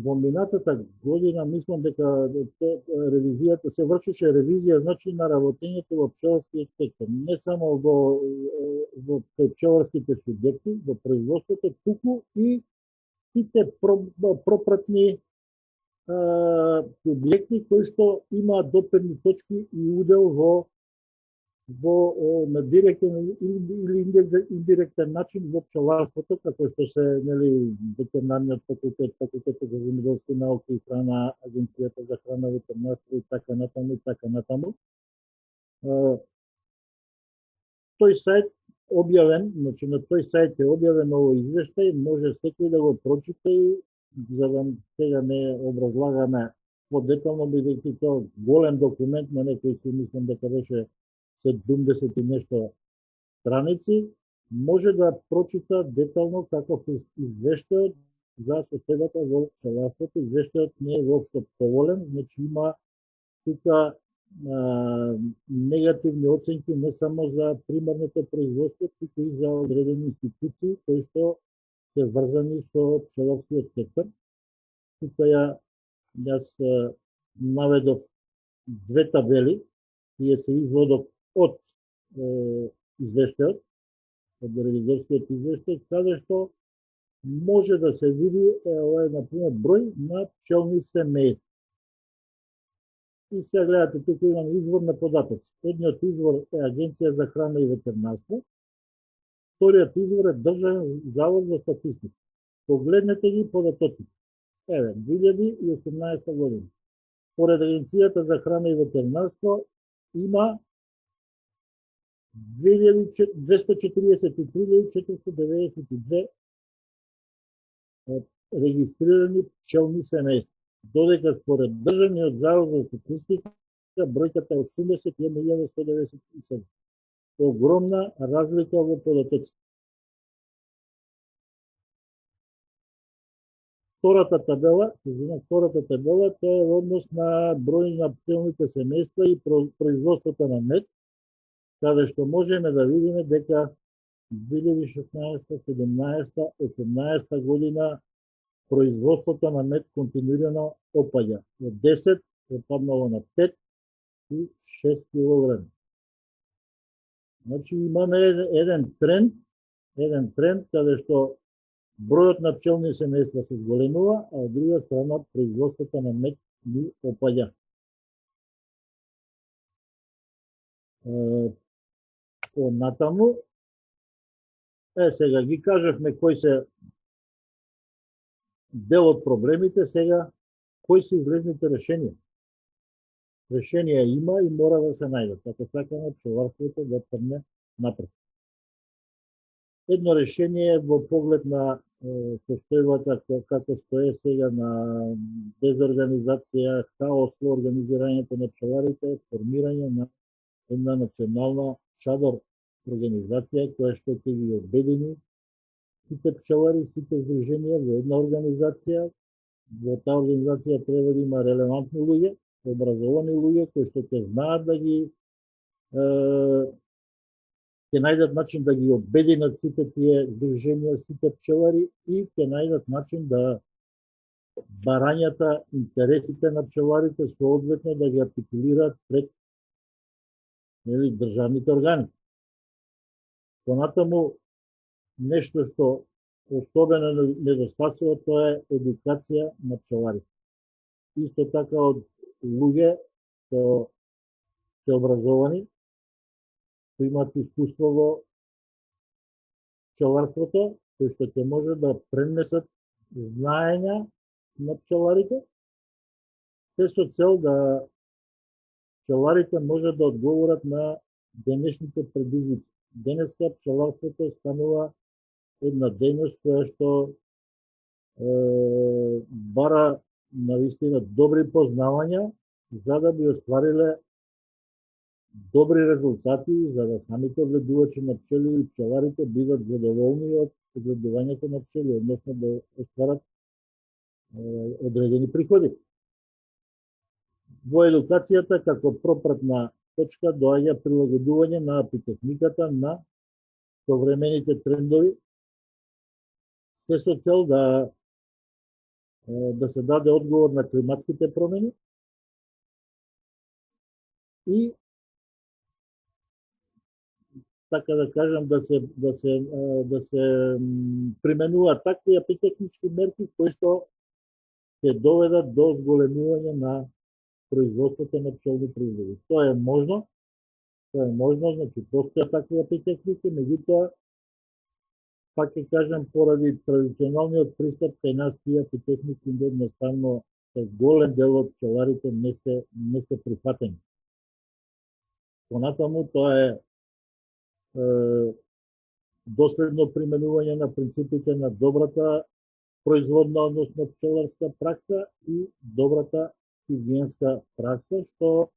Во минатата година мислам дека ревизијата се вршеше ревизија, значи на работењето во пчеларскиот сектор, не само во пчеларските субјекти, во производството, туку и сите пропратни субјекти кои што имаат допирни точки и удел на директен или индиректен начин во пчеларството, како што се, нели, ветеринарниот факултет, факултетот за земјоделски науки и храна, Агенцијата за храна, ветеринарство и така натаму. Тој сајт објавен, значи на тој сајт е објавен овој извештај, може секој да го прочита и за да сега не образлагаме подетално, бидејќи тоа голем документ на некој си мислам дека беше 70 и нешто страници, може да прочита детално каков е извештајот за состојбата во пчеларството. Извештајот не е воопшто поволен, значи има тука негативни оценки не само за примарното производство, туку и за одредени институции кои што се врзани со пчеларскиот сектор. Тука јас наведов две табели, тие се изводок од извештајот, од ревизорскиот извештај, каде што може да се види, ова е, например, број на пчелни семејства. И сега гледате, тука имам извор на податоци. Едниот извор е Агенција за храна и ветеринарство, вториот извор е Државен завод за статистика. Погледнете ги податоците. Еве, 2018 година. Поред Агенцијата за храна и ветеринарство има 243.492 регистрирани пчелни семејства, додека според Државниот завод за статистика бројката е 81.197. Огромна разлика во податоците. Втората табела, тоа е однос на број на пчелните семејства и производството на мед, каде што можеме да видиме дека 2016, 17, 18 година производството на мед континуирано опаѓа. Од 10 е паднало на 5 и 6 кг. Значи имаме еден тренд каде што бројот на пчелни семејства се зголемува, а од друга страна производството на мед ни опаѓа. Натаму, сега ги кажавме кои се дел од проблемите, сега кои се излезните решенија. Решенија има и мора да се најдат, ако сакаме пчеларството да тргне напред. Едно решение е во поглед на состојбата како стои сега на дезорганизација, хаос во организирањето на пчеларите, формирање на една национална чадор организација која што ќе ги обедини сите пчелари, сите здруженија во една организација. Во таа организација треба да има релевантни луѓе, образовани луѓе кои што ќе знаат да ги ќе најдат начин да ги обединат сите тие здруженија, сите пчелари и ќе најдат начин да барањата, интересите на пчеларите соодветно да ги артикулираат пред државните органи. Понатаму, нешто што особено недостасува, тоа е едукација на пчеларите. Исто така од луѓе што се образовани, што имаат искуство во пчеларството, кои што ќе може да пренесат знаења на пчеларите, се со цел да пчеларите може да одговорат на денешните предизвици. Денеска пчеларството станува една дејност која што бара навистина добри познавања за да би оствариле добри резултати, за да самите одгледувачи на пчели и пчеларите бидат задоволни од одгледувањето на пчели, односно да остварат одредени приходи. Во едукацијата како пропратна точка доаѓа прилагодување на апитехниката на современите трендови, се со цел да се даде одговор на климатските промени и така да кажам да се применуваат такви апитехнички мерки кои што ќе доведат до зголемување на производството на пчелни производи. Тоа е можно, значи постојат такви апитехники, меѓутоа пак ќе кажам, поради традиционалниот пристап кај нас тие апитехники едноставно со голем дел од пчеларите не се прифатени. Понатаму тоа е доследно применување на принципите на добрата производна, односно пчеларска пракса и добрата хигиенска пракса, што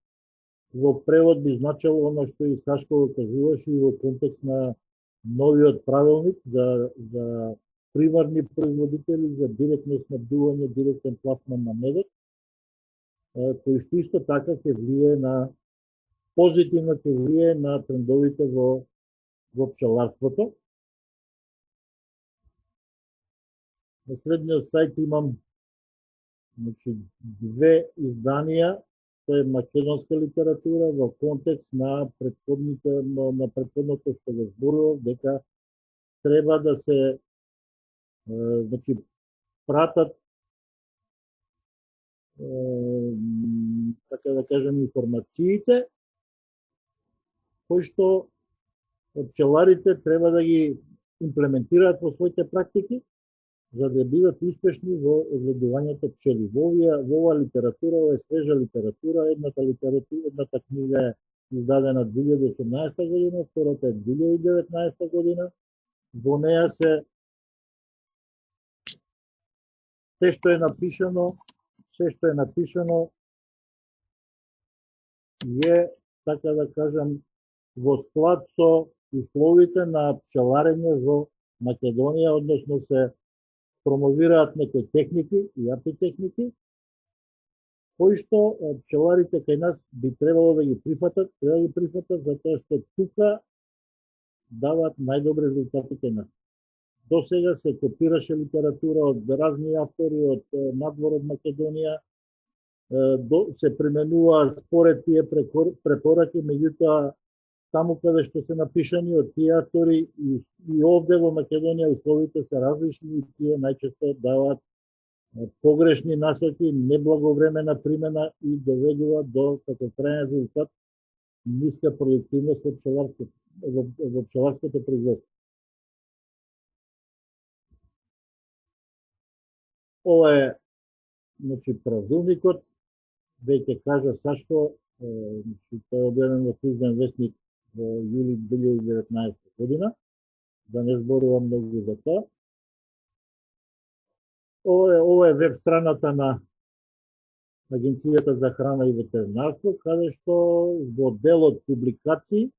во превод би значило оно што и Сашко го кажуваше и во контекст на новиот правилник за примарни производители, за директно снабдување, директен пласман на медот, кој што исто така ќе влие на позитивно ќе влие на трендовите во пчеларството. На следниот сајт имам две изданија, тоа е македонска литература во контекст на претходното што го зборував, дека треба да се пратат така да кажем информациите кои што пчеларите треба да ги имплементираат во своите практики за да бидат успешни во одгледувањето пчели. Во оваа литература, ова е свежа литература, едната книга е издадена 2018 година, втората е 2019 година. Во неја се што е напишано е, така да кажам, во склад со условите на пчеларење во Македонија, односно се промовираат некои техники и апи техники, кои што пчеларите кај нас би требало да ги прифатат, затоа што тука даваат најдобри резултати кај нас. До сега се копираше литература од разни автори од надвор од Македонија, се применува според тие препораки, меѓутоа таму каде што се напишани од тие автори и овде во Македонија условите се различни и тие најчесто даваат погрешни насоки, неблаговремена примена и доведува до како крајен резултат ниска продуктивност во пчеларското производство. Ова е, значи, правилникот, веќе кажа Сашко, тој е објавен во Службен весник во јули 2019 година, да не зборувам многу за тоа. Ова е веб страната на Агенцијата за храна и ветеринарство, каде што во делот публикации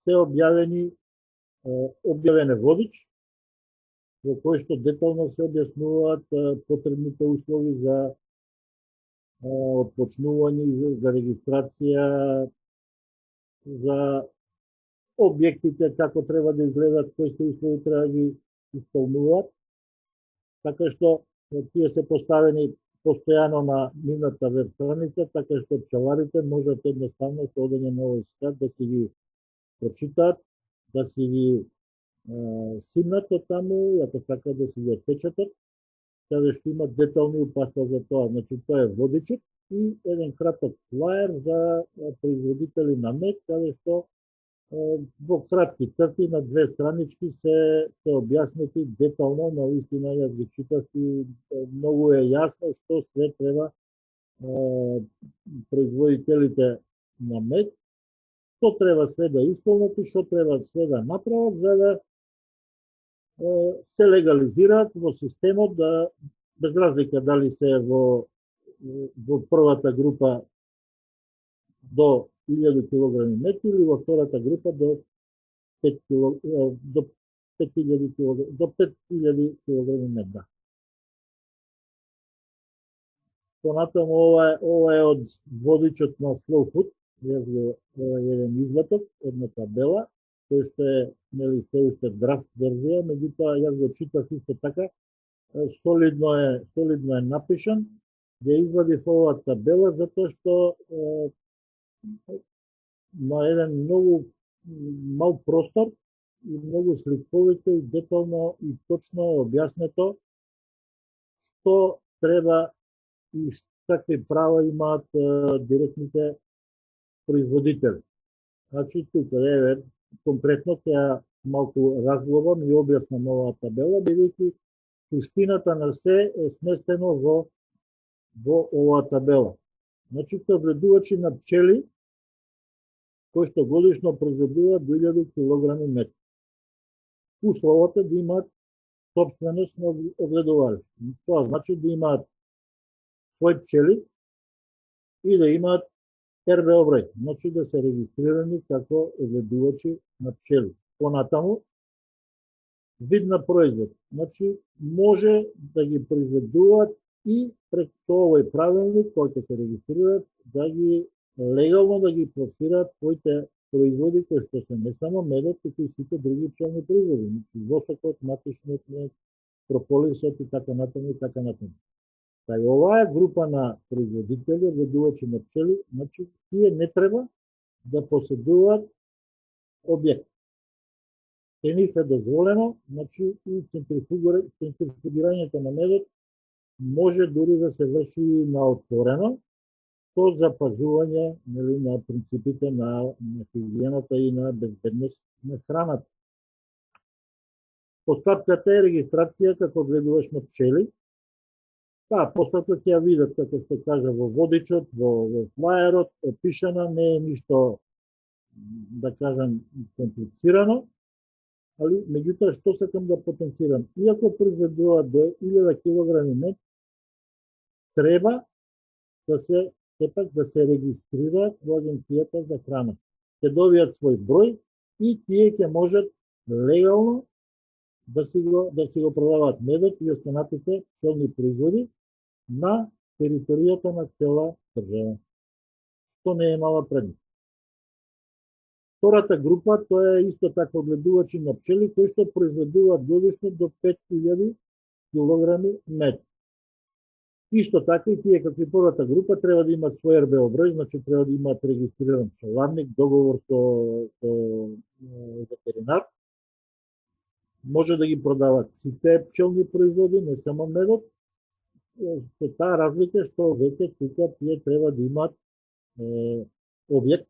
се објавен е водич во кој што детално се објаснуваат потребните услови за отпочнување, за регистрација, за објектите, како треба да изгледат, кои се услови треба да ги исполнуваат. Така што тие се поставени постојано на нивната веб страница, така што пчеларите можат едноставно со одење на овој сайт да си ги прочитаат, да си ги симнат од таму, ако сакаат да си ги отпечатат, каде што има детални упатства за тоа. Значи, тоа е водичот и еден краток флаер за производители на мед, каде што во кратки црти на 2 странички се објаснети детално, на вистина јас ги читав и многу е јасно што све треба производителите на мед, што треба све да исполнат и што треба све да направат за да се легализираат во системот, да без разлика дали се во првата група до 1000 кг мед или во втората група до 5000 кг мед. Да. Понатаму ова е од водичот на Slow Food, ова е еден извадок, една табела, кој што е, нели, се уште драфт верзија, меѓутоа јас го читав исто така, солидно е напишан, ја извадив оваа табела затоа што на еден многу мал простор и многу сликовито и детално и точно е објаснето што треба и какви права имаат директните производители. Значи, тука е конкретно ќе малку разглобам и објаснам оваа табела, бидејќи суштината на се е сместено во оваа табела. Значи, одредувачи на пчели кои што годишно произведуваат до 1000 кг мед. Условата да имаат собственост на огледувалиште. Тоа значи да имаат своји пчели и да имаат РБО број, значи да се регистрирани како огледувачи на пчели. Понатаму, вид на производ, значи може да ги произведуваат и преку овој правилник кој ќе се регистрираат, да ги легално да ги пласираат своите производи кои што се не само медот, туку и сите други пчелни производи, восокот, матишниот мед, прополисот и така натаму и така натаму. Кај оваа група на производители, огледувачи на пчели, значи тие не треба да поседуваат објект. Се нив е дозволено, значи и центрифугирањето на медот може дури да се врши на отворено, со запазување, нели, на принципите на хигиената и на безбедност на храната. Постапката е регистрација како гледуваш на пчели. Постапка ќе ја видат, како што кажа, во водичот, во флаерот, опишана, не е ништо, да кажам, комплицирано, али меѓутоа што сакам да потенцирам. Иако произведуваат до 1000 кг мед, треба да се сепак да се регистрираат во Агенцијата за храна. Ќе добијат свој број и тие ќе можат легално да си го продаваат медот и останатите пчелни производи на територијата на цела држава, што не е мала предност. Втората група, тоа е исто така одгледувачи на пчели кои што произведуваат годишно до 5000 килограми мед. Исто така и тие како и првата група треба да имаат свој РБО број, значи треба да имаат регистриран пчеларник, договор со ветеринар. Може да ги продават сите пчелни производи, не само медот. Со таа разлика што веќе тука тие треба да имаат објект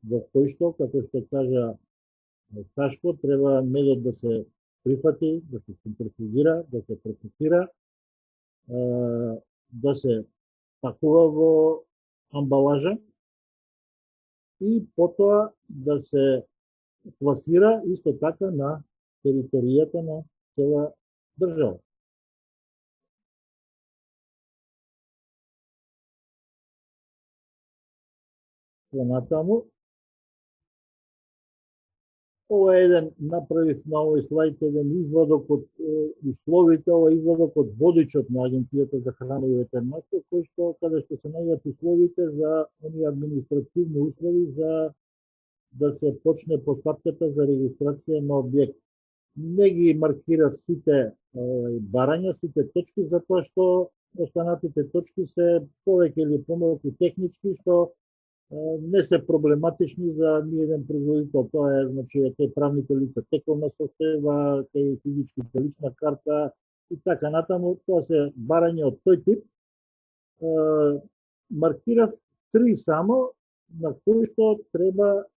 во кој што, како што кажа Сашко, треба медот да се прифати, да се центрифузира, да се процесира, да се пакува во амбалажа и потоа да се пласира исто така на територијата на цела држава. Понатаму, ова е еден, направив на овој слайд еден изводок од условите, ова изводок од водичот на Агенцијата за храна и ветеринарство, кој што, каде што се најдат условите за оние административни услови за да се почне постапката за регистрација на објект. Не ги маркирав сите барања, сите точки, затоа што останатите точки се повеќе или помалку технички, што не се проблематични за ниеден производител. Тоа е, значи, кај правните лица тековна состојба, кај физичките лична карта и така натаму. Тоа се барања од тој тип. Маркирав 3 само, на кои што треба,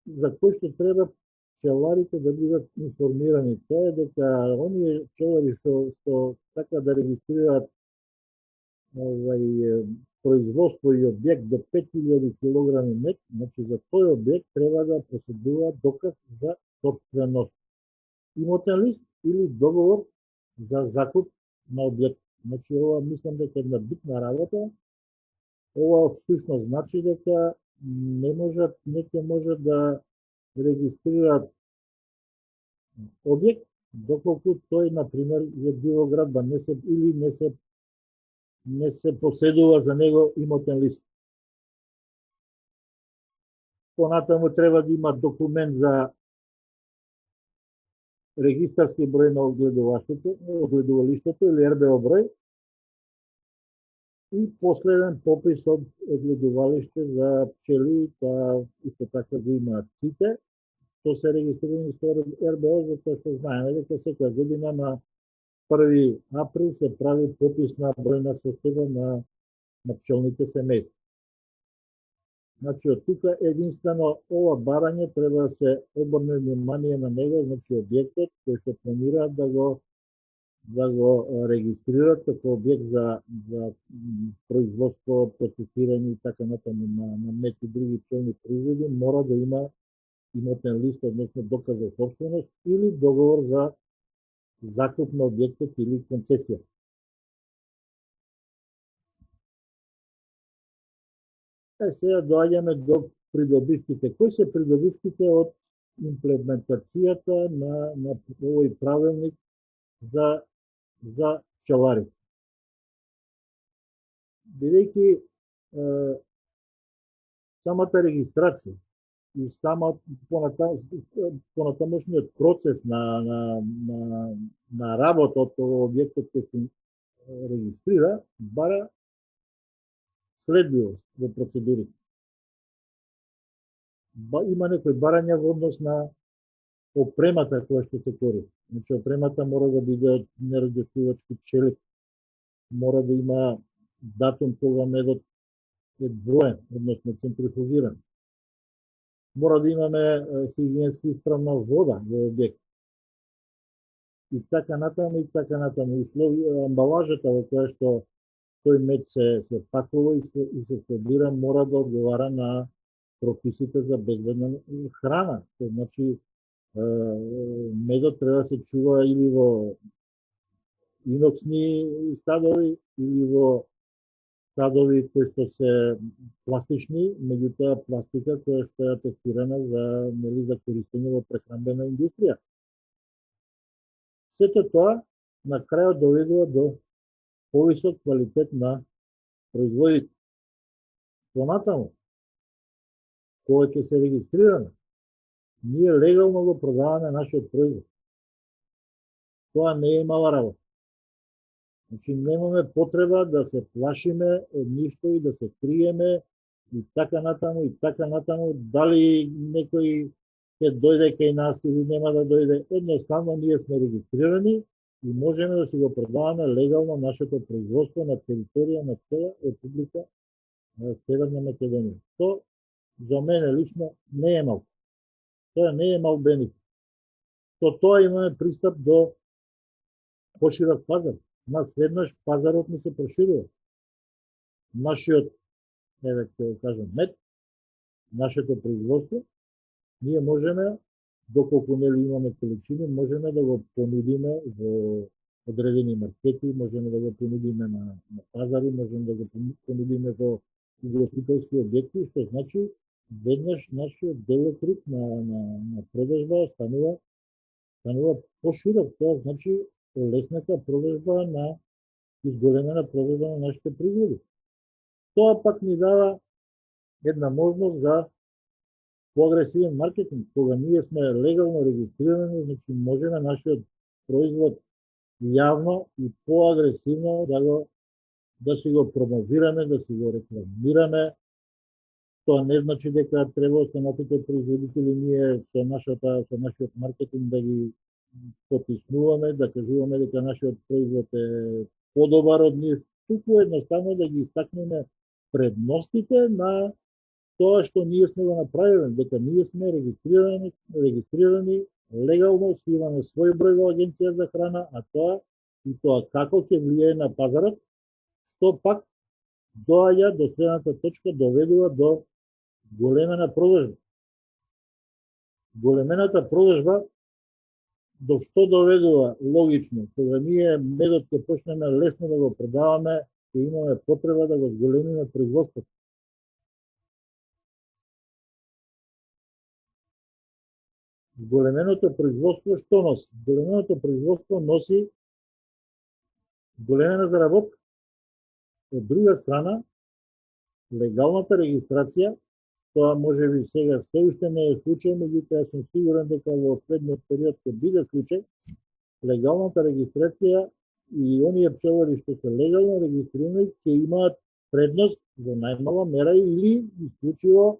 за кои што треба пчеларите да бидат информирани. Тоа е дека оние пчелари што така да регистрираат производство и објект до 5000 килограми мед, значи за тој објект треба да поседуваат доказ за собственост. Имотен лист или договор за закуп на објект. Значи ова мислам дека е една битна работа. Ова всушност значи дека не ќе може да регистрираат објект доколку тој на пример е било градба, не се поседува за него имотен лист. Понатаму треба да има документ за регистарски број на огледувалиштето или РБО број и последен попис од огледувалиште за пчели, тоа исто така го имаат сите, што се регистрирани со РБО, затоа што знаеме дека секоја година на 1 април се прави попис на бројна состојба на пчелните семејства. Значи, од тука единствено ова барање треба да се обрне внимание на него, значи објектот кој што планираат да го регистрираат како објект за производство, процесирање и така натаму на мед и други пчелни производи, мора да има имотен лист, односно доказ за собственост или договор за закуп на објектот или концесија. Сега доаѓаме до придобивките. Кои се придобивките од имплементацијата на овој правилник за пчелари? Бидејќи самата регистрација и понатамошниот процес на работа од објектот кој се регистрира, бара следливост во процедурите. Има некои барања во однос на опремата која што се користи. Значи, опремата мора да биде од нерадиоактивачки пчели, мора да има датум кога медот е двоен, односно центрифузиран. Мора да имаме хигиенски исправна вода во објект. И така натаму, амбалажата во која што тој мед се пакува и се собира мора да одговара на прописите за безбедна храна. Значи, медот треба да се чува или во иноксни садови, или во садови кои што се пластични, меѓутоа пластика која што е тестирана за користење во прехранбена индустрија. Сето тоа на крајот доведува до повисок квалитет на производите. Понатаму, кога ќе се регистрираме, ние легално го продаваме нашиот производ. Тоа не е мала работа. Значи, немаме потреба да се плашиме од ништо и да се криеме и така натаму, дали некој ќе дојде кај нас или нема да дојде. Едноставно ние сме регистрирани и можеме да си го продаваме легално нашето производство на територија на цела Република Северна Македонија. Тоа за мене лично не е малку. Тоа не е мал бенефит. Со тоа имаме пристап до поширок пазар. Нас веднаш пазарот ни се проширува. Нашиот, еве ќе го кажам, мед, нашето производство, ние можеме, доколку нели имаме количини, можеме да го понудиме во одредени маркети, можеме да го понудиме на пазари, можеме да го понудиме во угостителски објекти, што значи веднаш нашиот делокруг на продажба станува поширок. Тоа значи лесната продажба на изголемена продажба на нашите производи. Тоа пак ни дава една можност за поагресивен маркетинг. Кога ние сме легално регистрирани, значи можеме нашиот производ јавно и поагресивно да си го промовираме, да си го рекламираме. Тоа не значи дека треба останатите производители ние со нашиот маркетинг да ги потиснуваме, да кажуваме дека нашиот производ е подобар од нив, туку едноставно да ги истакнеме предностите на тоа што ние сме го направиле, дека ние сме регистрирани легално, си имаме свој број во Агенција за храна, а тоа како ќе влијае на пазарот, што пак доаѓа до следната точка, доведува до големена продажба. Големената продажба до што доведува логично, кога ние медот ќе почнеме лесно да го продаваме, ќе имаме потреба да го зголемиме производството. Големеното производство што носи? Големеното производство носи големена заработка. Од друга страна, легалната регистрација, тоа може би сега се уште не е случај, меѓутоа сум сигурен дека во следниот период ќе биде случај. Легалната регистрација и оние пчелари што се легално регистрирани ќе имаат предност за најмала мера или исклучиво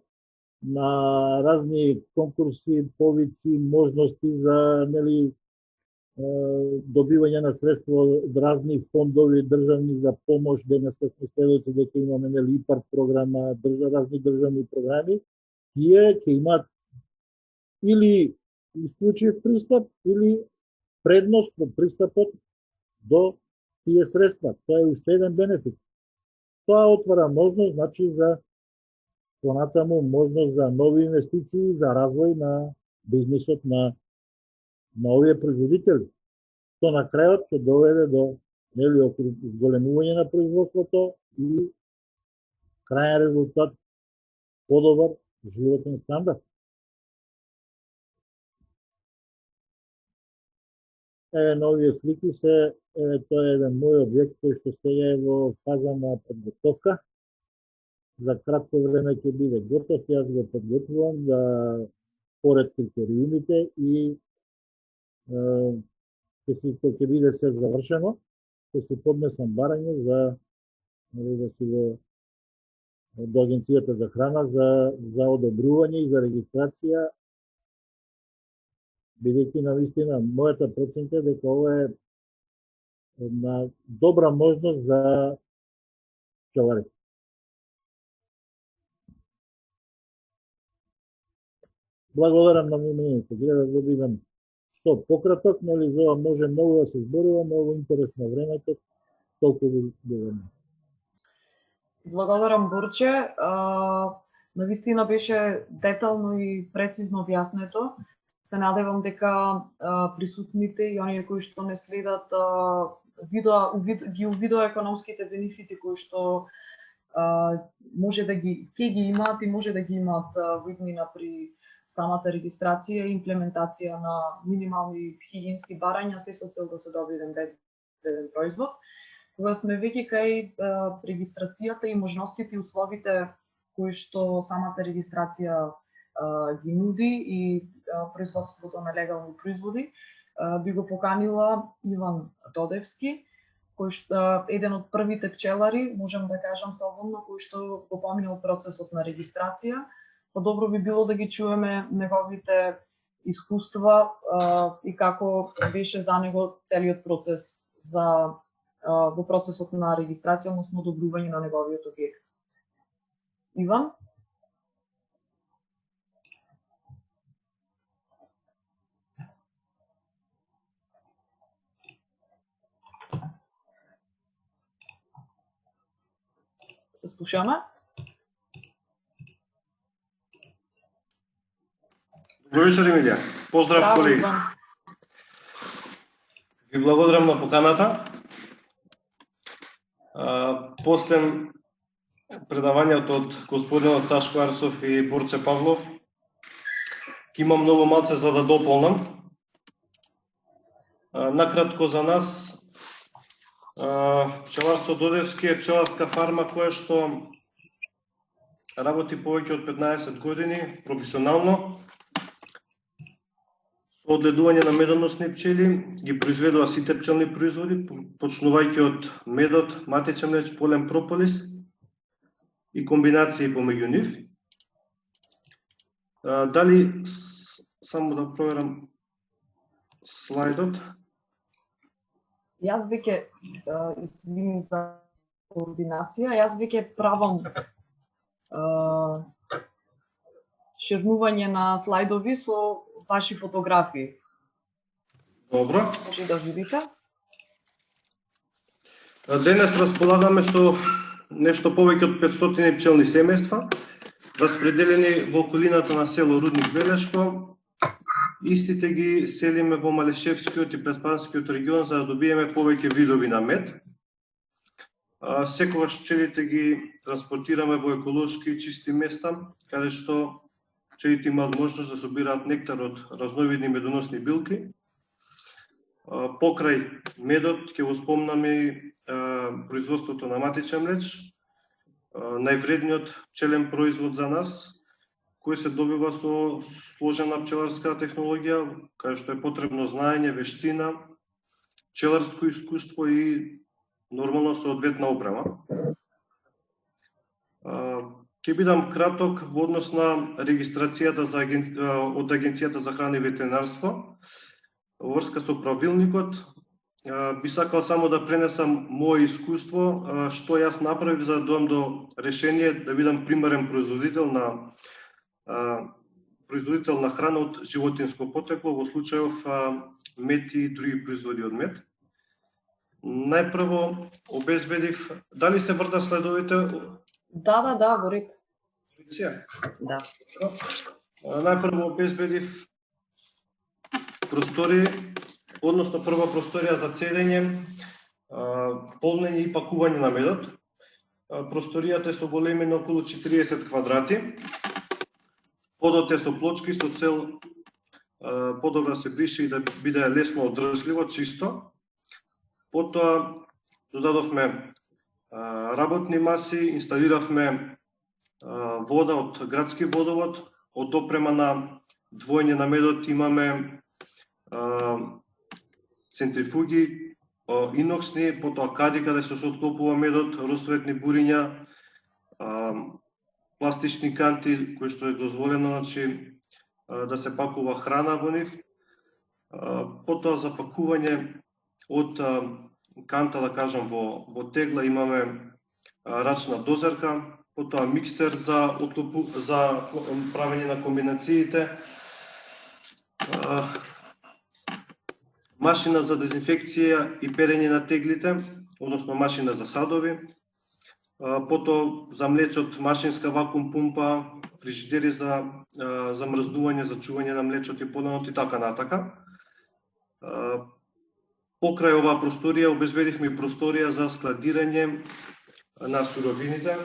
на разни конкурси, повици, можности за добивање на средства од разни фондови државни за помош, денес сме сведоци дека имаме ИПАР програма, разни државни програми, тие ќе имаат или исклучив пристап или предност во пристапот до тие средства. Тоа е уште еден бенефит. Тоа отвара можност, значи, за понатаму можност за нови инвестиции, за развој на бизнисот на овие производители. Тоа на крајот ќе доведе до зголемување на производството и крајен резултат подобар животен стандард. На овие слики тоа е еден мој објект кој што сега е во фаза на подготовка. За кратко време ќе биде готов, јас го подготвувам да поред критериумите и ќе биде се завршено, ќе се поднесам барање да си го до Агенцијата за храна за одобрување и за регистрација, бидејќи навистина мојата проценка е дека ова е една добра можност за пчеларите. Благодарам на вниманието. Гледам да бидам што пократок, но за ова може многу да се зборува, многу интересно времето, толку ви благодарам. Благодарам, Борче. Навистина беше детално и прецизно објаснето. Се надевам дека присутните и оние кои што не следат ги видоекономските бенефити кои што може да ќе ги имаат и може да ги имаат во иднина при самата регистрација и имплементација на минимални хигиенски барања, се со цел да се добие еден безбеден производ. Кога сме веќе кај регистрацијата и можностите и условите кои што самата регистрација ги нуди и производството на легални производи, би го поканила Иван Додевски, кој што еден од првите пчелари, можам да кажам слободно, кој што го поминал процесот на регистрација. Подобро би било да ги чуеме неговите искуства и како беше за него целиот процес во процесот на регистрација, односно одобрување на неговиот објект. Иван? Се слушаме? Добро вечер, Емилија. Поздрав, колеги. Ви благодарам на поканата. После предавањето од господинот Сашко Арсов и Борче Павлов, имам многу малце за да дополнам. Накратко за нас, Пчеларство Додевски е пчеларска фарма која што работи повеќе од 15 години професионално. Со одледување на медоносни пчели ги произведува сите пчелни производи, почнувајќи од медот, матичен млеч, полен, прополис и комбинации помеѓу нив. Дали само да проверам слайдот. Јас веќе, извини за координација, јас веќе правам шернување на слайдови со ваши фотографии. Добро. Може да видите. Денес располагаме со нешто повеќе од 500 пчелни семејства, распределени во околината на село Рудник Белешко. Истите ги селиме во Малешевскиот и Преспанскиот регион за да добиеме повеќе видови на мед. Секогаш пчелите ги транспортираме во еколошки и чисти места, каде што пчелите имаат можност да собираат нектар од разновидни медоносни билки. Покрај медот ќе го спомнаме и производството на матичен млеч, највредниот пчелен производ за нас, кој се добива со сложена пчеларска технологија, кај што е потребно знаење, вештина, пчеларско искуство и нормално соодветна опрема. Ќе бидам краток во однос на регистрацијата од Агенцијата за храна и ветеринарство. Во врска со правилникот, би сакал само да пренесам моје искуство, што јас направив за да дојдам до решение да бидам примерен производител на храна од животинско потекло, во случајов мед и други производи од мед. Најпрво обезбедив, дали се врта следовите? Да, го ред. Да. Најпрво обезбедив просторија, односно прва просторија за цедење, полнење и пакување на медот. Просторијата е со големина околу 40 квадрати. Подот е со плочки со цел подобро се брише и да биде лесно одржливо, чисто. Потоа додадовме работни маси, инсталиравме вода од градски водовод, од опрема на двоење на медот имаме центрифуги, иноксни, потоа кади каде се откопува медот, ростветни буриња, пластични канти кои што е дозволено, значи да се пакува храна во нив. Потоа за пакување од канта, да кажам, во тегла имаме рачна дозерка, потоа миксер за правење на комбинациите, машина за дезинфекција и перење на теглите, односно машина за садови, потоа за млечот машинска вакуум пумпа, фрижидери за замрзнување, за чување на млечот и поленот и така натака. Покрај оваа просторија обезбедивме и просторија за складирање на суровините,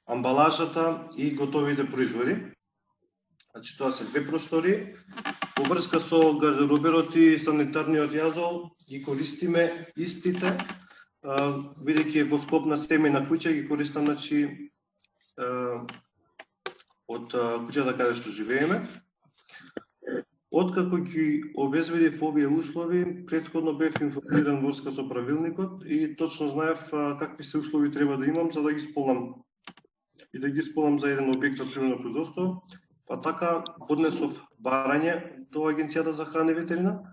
амбалажата и готовите производи. Значи тоа се две простории. Во врска со гардероберот и санитарниот јазол ги користиме истите, бидејќи во склоп на семејна куќа ги користам, значи, од куќата каде што живееме. Откако ги обезбедив овие услови, претходно бев информиран во врска со правилникот и точно знаев какви се услови треба да имам за да ги исполнам. И да ги исполнам за еден објект за природно производство. Па така поднесов барање до Агенцијата за храна и ветерина.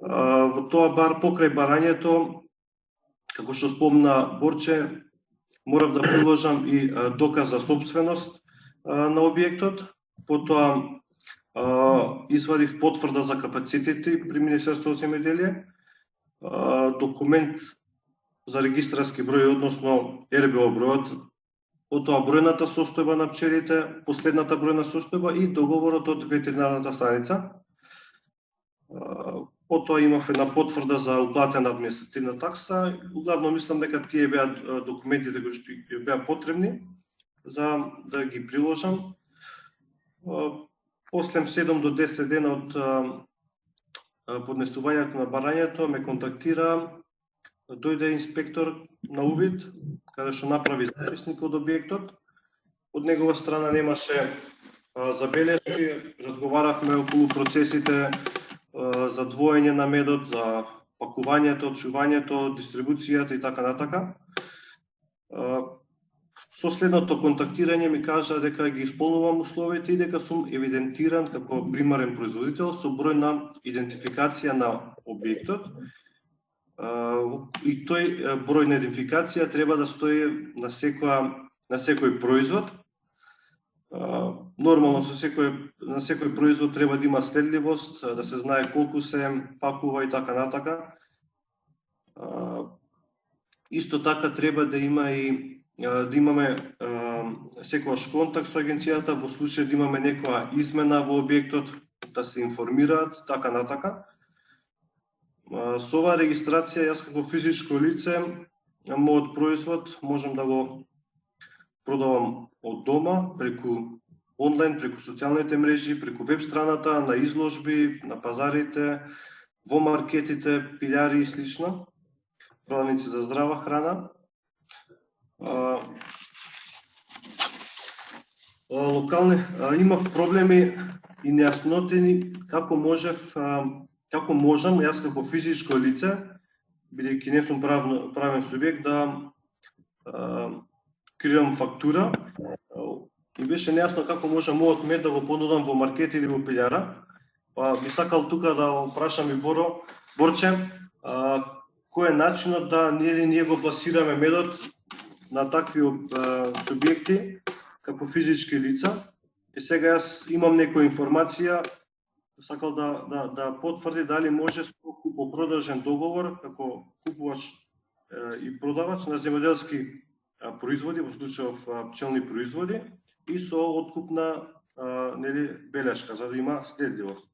Во тоа покрај барањето, како што спомна Борче, морав да приложам и доказ за собственост на објектот. Потоа извадив потврда за капацитети при Министерството за земјоделие, документ за регистарски број, односно РБО бројот, потоа бројната состојба на пчелите, последната бројна состојба и договорот од ветеринарната станица. Потоа имав една потврда за уплатена административна такса. Углавно мислам дека тие беа документите кои што беа потребни за да ги приложам. После 7 до 10 дена од поднесувањето на барањето ме контактира, дојде инспектор на увид, каде што направи записник од објектот. Од негова страна немаше забелешки, разговаравме околу процесите за двоење на медот, за пакувањето, чувањето, дистрибуцијата и така натака. Со следното контактирање ми кажа дека ги исполнувам условите и дека сум евидентиран како примарен производител со број на идентификација на објектот. И тој број на идентификација треба да стои на секој производ. Нормално на секој производ треба да има следливост, да се знае колку се пакува и така натака. Исто така треба да имаме секогаш контакт со агенцијата во случај да имаме некоја измена во објектот, да се информираат, така натака. Со оваа регистрација јас како физичко лице, мојот производ можам да го продавам од дома, преку онлайн, преку социјалните мрежи, преку веб страната, на изложби, на пазарите, во маркетите, пилјари и слично, продавници за здрава храна. Имав проблеми и нејаснотини како можам јас како физичко лице, бидејќи не сум правен субјект, да креирам фактура. И беше нејасно како можам мојот мед да го понудам во маркет или во пилјара. Па би сакал тука да прашам и Борче, кој е начинот да ние го пласираме медот на такви субјекти како физички лица. И сега јас имам некоја информација, сакал да потврди дали може со купопродажен договор како купувач и продавач на земјоделски производи, во случајов пчелни производи, и со откупна белешка, за да има следливост.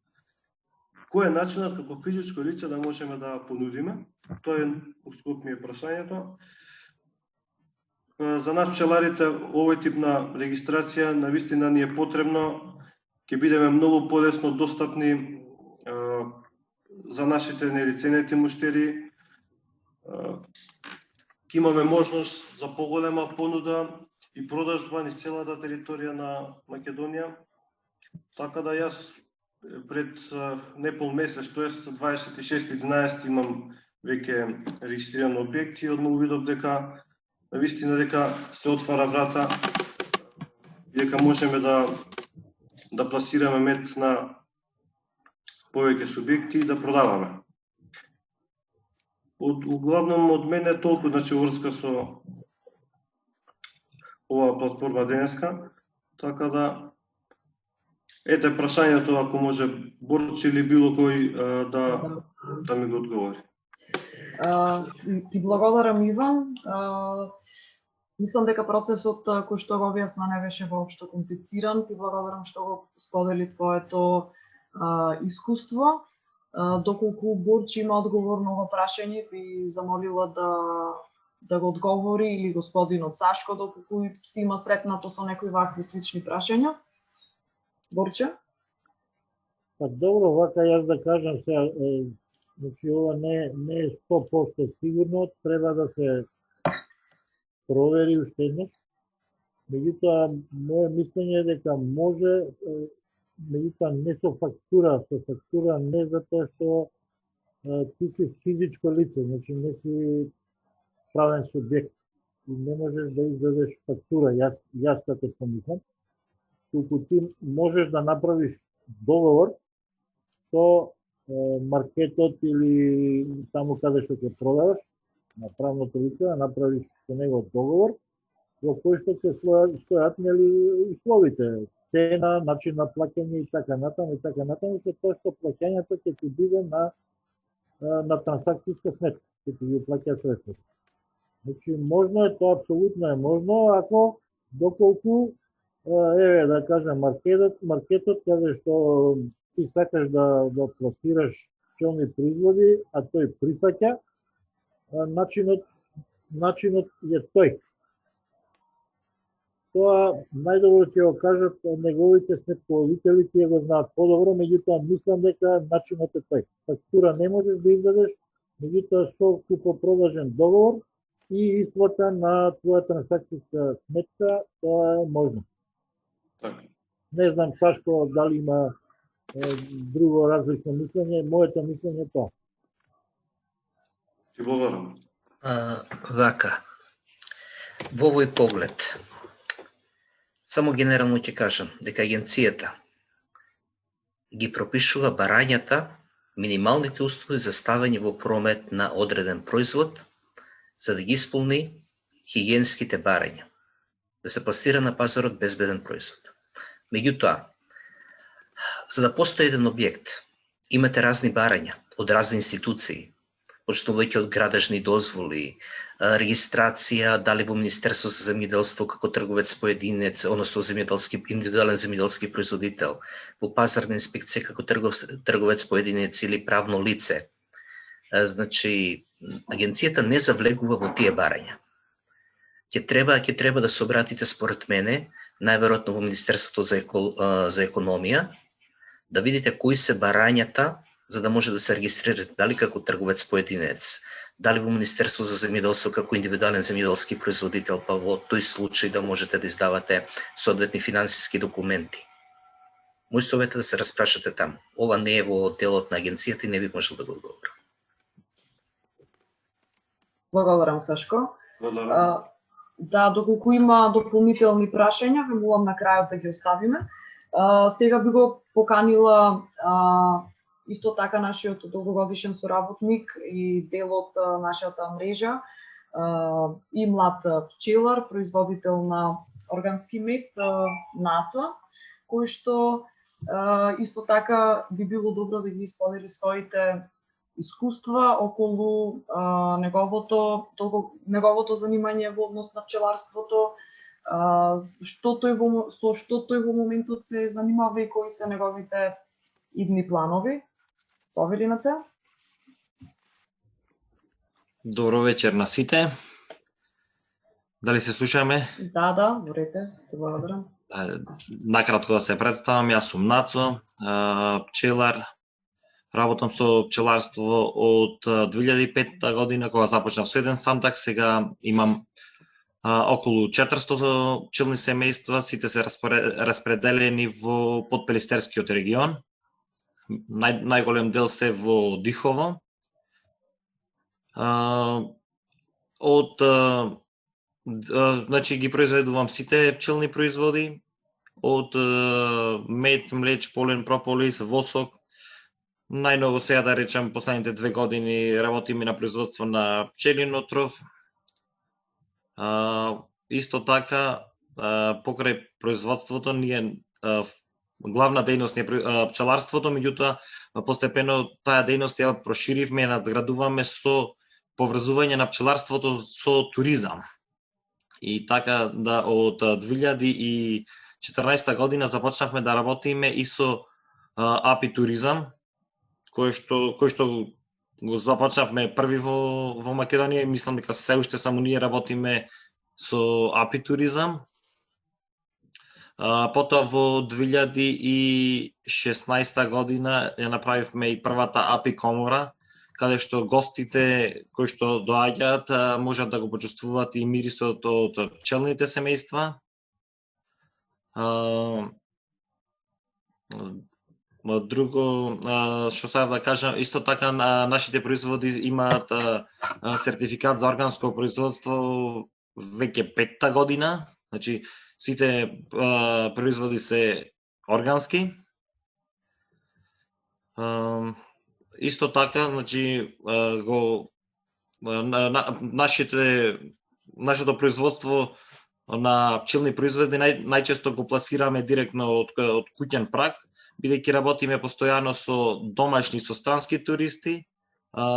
Кој е начинот како физичко лице да можеме да понудиме? Тоа е ускоп ми е прашањето. За нас пчеларите овој тип на регистрација навистина ни е потребно, ќе бидеме многу полесно достапни за нашите ценети муштери. Ќе имаме можност за поголема понуда и продажба низ целата територија на Македонија. Така да јас пред непол месец, тоест 26.11 имам веќе регистриран објект и одма увидов дека навистина дека се отвара врата, дека можеме да пласираме мед на повеќе субјекти и да продаваме. Углавном од мене толку, значи, врска со оваа платформа денеска, така да ете прашањето, ако може Борче или било кој да ми го одговори. Ти благодарам, Иван. Мислам дека процесот кој што го објасна не беше воопшто комплициран. Ти благодарам што го сподели твоето искуство. Доколку Борче има одговор на ова прашање, би замолила да го одговори, или господинот Сашко, доколку си има сретнато со некои вакви слични прашања. Борче? Па добро, вака јас да кажам сега, значи ова не е 100% сигурно, треба да се провери уште еднаш. Меѓутоа, моје мислење е дека може, меѓутоа не со фактура не затоа што ти си физичко лице, значи не си правен субјект и не можеш да издадеш фактура, јас така што мислам. Туку ти можеш да направиш договор со маркетот или таму каде што ќе продаваш, на правното лице, да направиш со него договор, во кој што ќе стојат условите, цена, начин на плаќање и така натаму, со тоа што плаќањето ќе ти биде на трансакцијска сметка, ќе ти ги плаќа средства. Значи, можно е, тоа апсолутно е можно, ако доколку, еве, да кажем, маркетот каде што ти сакаш да пласираш пчелни производи, а тој прифаќа, начинот е тој. Тоа најдобро ќе го кажат неговите сметководители, тие го знаат подобро, меѓутоа мислам дека начинот е тој. Фактура не можеш да издадеш, меѓутоа со купопродажен договор и исплата на твоја трансакцијска сметка, тоа е можно. Така. Не знам Сашко дали има друго различно мислење, моето мислење е тоа. Ти благодарам. Вака, во овој поглед, само генерално ќе кажам дека агенцијата ги пропишува барањата, минималните услови за ставање во промет на одреден производ, за да ги исполни хигиенските барања, да се пласира на пазарот безбеден производ. Меѓутоа, за да постои еден објект, имате разни барања од разни институции, почнувајќи од градежни дозволи, регистрација, дали во Министерство за земјоделство како трговец поединец, односно индивидуален земјоделски производител, во пазарна инспекција како трговец поединец или правно лице. Значи, агенцијата не завлегува во тие барања. Ќе треба да се обратите според мене, најверојатно во Министерството за економија, да видите кои се барањата за да може да се регистрирате дали како трговец поединец, дали во Министерство за земјоделство како индивидуален земјоделски производител, па во тој случај да можете да издавате соодветни финансиски документи. Мој совет е да се распрашате таму. Ова не е во делот на агенцијата и не би можел да го одговорам. Благодарам, Сашко. Благодарам. Да, доколку има дополнителни прашања, ве молам на крајот да ги оставиме. Сега би го поканила исто така нашиот долгогодишен соработник и дел од нашата мрежа и млад пчелар, производител на органски мед, Нацва, кој што исто така би било добро да ги сподели своите искуства околу неговото занимање во однос на пчеларството, со што тој во моментот се занимава и кои се неговите идни планови. Повелинаце. Добро вечер на сите. Дали се слушаме? Да, борете, те благодарам. Накратко да се представам, јас сум Нацо, пчелар. Работам со пчеларство од 2005 година, кога започнав со еден сантак, сега имам околу 400 пчелни семејства, сите се распределени во Подпелистерскиот регион. Најголем дел се во Дихово. Значи ги произведувам сите пчелни производи, од мед, млеч, полен, прополис, восок. Најмногу сега да речем последните 2 години работиме на производство на пчелин отров. Исто така покрај производството ние главна дејност е пчеларството, меѓутоа постепено таа дејност ја проширивме и надградуваме со поврзување на пчеларството со туризам. И така да од 2014 година започнавме да работиме и со апи туризам, кој што го започнавме први во Македонија и мислам дека се уште само ние работиме со апи туризам. Потоа во 2016 година ја направивме и првата API комора, каде што гостите кои што доаѓаат можат да го почувствуваат и мирисот од пчелните семејства. Друго што сакав да кажам, исто така нашите производи имаат сертификат за органско производство веќе 5-та година, значи сите производи се органски. Исто така, значи нашето производство на пчелни производи најчесто го пласираме директно од куќен праг, бидејќи работиме постојано со домашни, со странски туристи.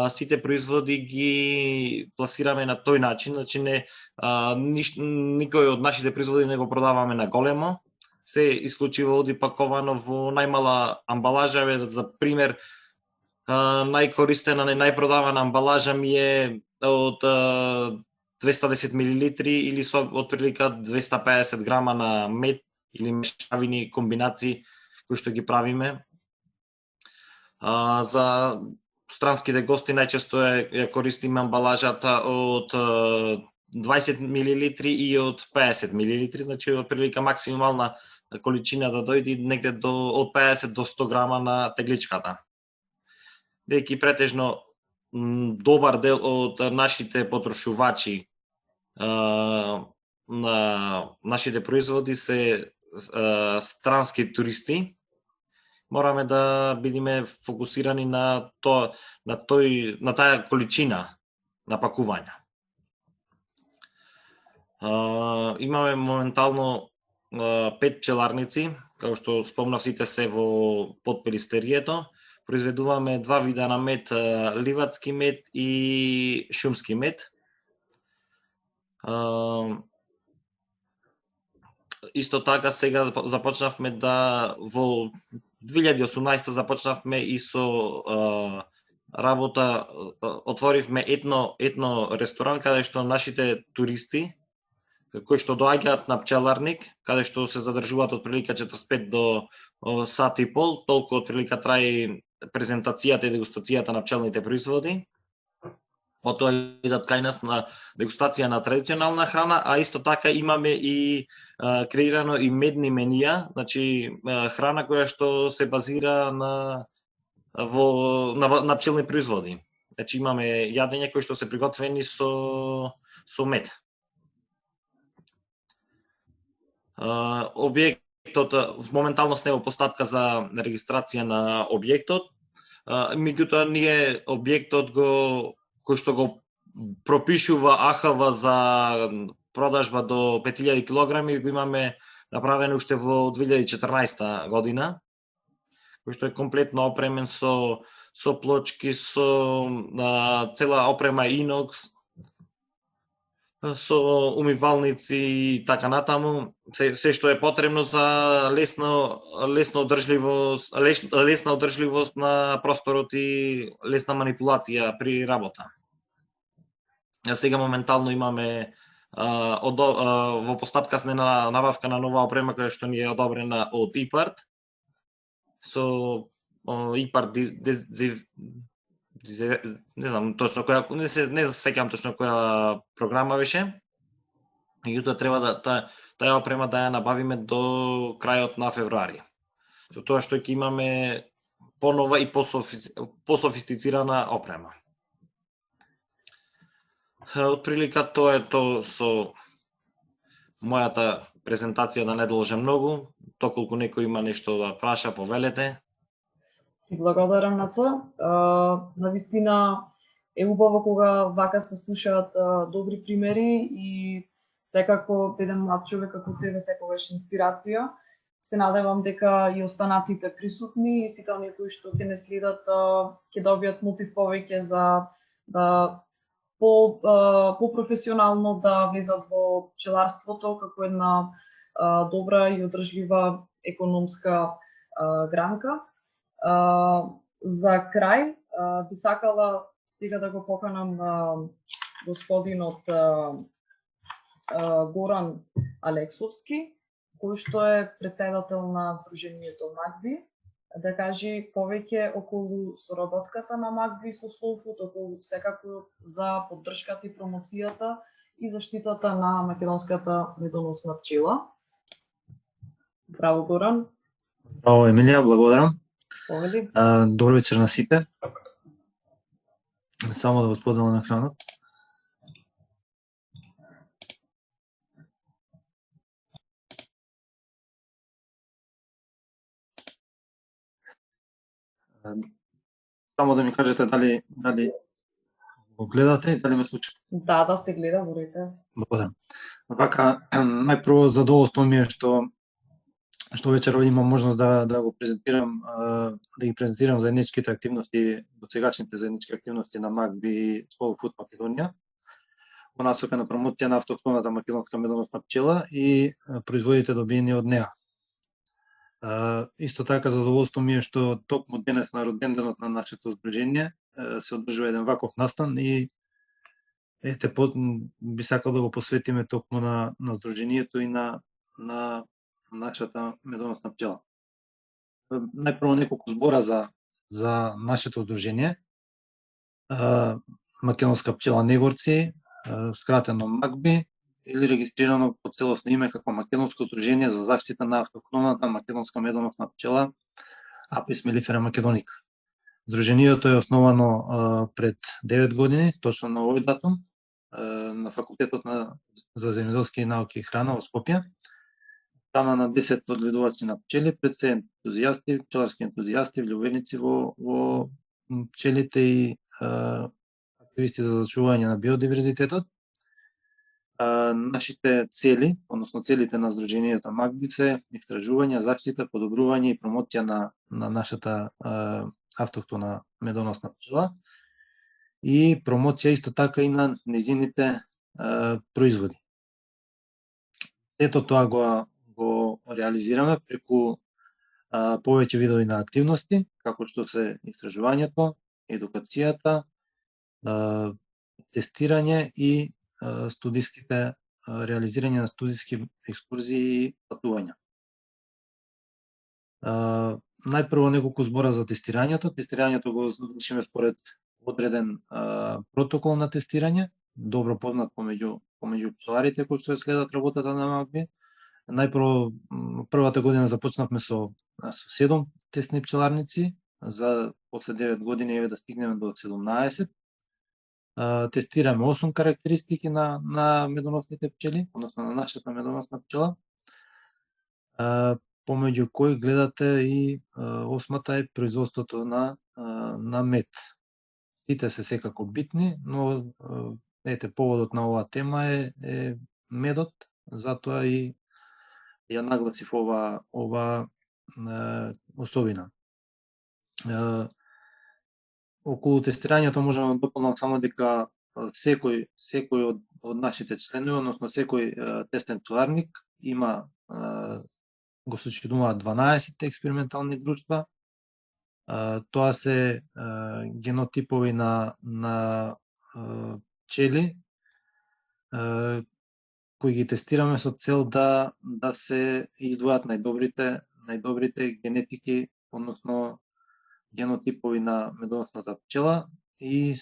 Сите производи ги пласираме на тој начин, значи никој од нашите производи не го продаваме на големо, се исклучиво оди паковано во најмала амбалажа. За пример, најкористена, најпродавана амбалажа ми е од 210 мл или со отприлика 250 грама на мед или мешавини комбинации кои што ги правиме. За странските гости најчесто ја користиме амбалажата од 20 мл и од 50 мл, значи отприлика максимална количина да дојде негде од 50 до 100 грама на тегличката. Бидејќи претежно добар дел од нашите потрошувачи на нашите производи се странски туристи, мораме да бидеме фокусирани на таа количина на пакување. Имаме моментално 5 пчеларници, како што спомнав, сите се во подпелистерието. Произведуваме 2 вида на мед, ливадски мед и шумски мед. Исто така сега започнавме во 2018 започнавме и со работа, отворивме етно ресторан каде што нашите туристи кои што доаѓаат на пчеларник, каде што се задржуваат од прилика 45 до сат и пол, толку од прилика трае презентацијата и дегустацијата на пчелните производи. Потоа идат кај нас на дегустација на традиционална храна, а исто така имаме и креирано и медни менија, значи храна која што се базира на пчелни производи. Значи имаме јадења кои што се приготвени со мед. Објектот моментално сме во постапка за регистрација на објектот. Меѓутоа ние објектот кој што го пропишува АХВ за продажба до 5000 килограми го имаме направено уште во 2014 година, кој што е комплетно опремен со плочки, со цела опрема инокс, со умивалници и така натаму, се што е потребно за лесна одржливост на просторот и лесна манипулација при работа. Сега моментално имаме во постапка сме на набавка на нова опрема која што ни е одобрена од ИПАРТ. Со ИПАРТ не знам точно која, не сеќавам точно која програма беше. Меѓутоа треба да таа опрема да ја набавиме до крајот на февруари. Со тоа што ќе имаме понова и пософистицирана опрема. Отприлика тоа е тоа со мојата презентација, да не должам многу, токолку некој има нешто да праша, повелете. Ти благодарам, Нацо. Навистина е убаво кога вака се слушаат добри примери и секако еден млад човек како тебе секогаш инспирација. Се надевам дека и останатите присутни и сите оние кои што ќе не следат ќе добијат мотив повеќе за да по-професионално да влезат во пчеларството како една добра и одржлива економска гранка. За крај би сакала сега да го поканам господинот Горан Алексовски, кој што е председател на Сдруженијето Магби, да кажи повеќе околу соработката на Магби со Слоуфуд, околу секако за поддршката и промоцијата и заштитата на македонската медоносна пчела. Браво, Горан. Браво, Емилија, благодарам. Повели. Добар вечер на сите. Само да го споделам екранот. Само да ми кажете дали го гледате и дали ме слушате. Да, се гледа, борите. Благодарам. Вака, најпрво задоволство ми е што вечерва имам можност да го презентирам, да ги презентирам заедничките активности, досегашните заеднички активности на Магби и Слоуфуд Македонија во насока на промоција на автохтоната македонска медоносна пчела и производите добиени од неа. Исто така задоволство ми е што токму денес на роденденот на нашето здружение се одржува еден ваков настан и би сакал да го посветиме токму на здружението и на нашата медоносна пчела. Најпрво неколку збора за нашето здружение. Македонска пчела Негорци, скратено Магби, или регистрирано по целосно име како Македонско здружение за заштита на автохтоната македонска медоносна пчела Апис мелифера македоника. Здружението е основано пред 9 години, точно на овој датум, на факултетот за земјоделски науки и храна во Скопје. Стана на 10 одгледувачи на пчели, пред се ентузијасти, пчеларски ентузијасти, влюбеници во пчелите и активисти за зачување на биодиверзитетот. Нашите цели, односно целите на Здруженијето Магби се истражување, заштита, подобрување и промоција на нашата автохтона медоносна пчела и промоција исто така и на незините производи. Сето тоа го реализираме преку повеќе видови на активности, како што се истражувањето, едукацијата, тестирање и реализирање на студиски екскурзии и патувања. Најпрво неколку збора за тестирањето. Тестирањето го извршиме според одреден протокол на тестирање, добро познат помеѓу пчеларите кои што следат работата на Магби. Најпрво првата година започнавме со 7 тестни пчеларници, за после 9 години да стигнеме до 17. Тестираме 8 карактеристики на медоносните пчели, односно на нашата медоносна пчела, помеѓу кои гледате и 8-та е производството на мед. Сите се секако битни, но поводот на оваа тема е медот, затоа и ја нагласив ова особина. Околу тестирањето можеме да дополнам само дека секој од нашите членови, односно секој тестен пчеларник има го сочинуваат 12 експериментални друштва. Тоа се генотипови на пчели кои ги тестираме со цел да се издвојат најдобрите генетики, односно генотипови на медоносната пчела и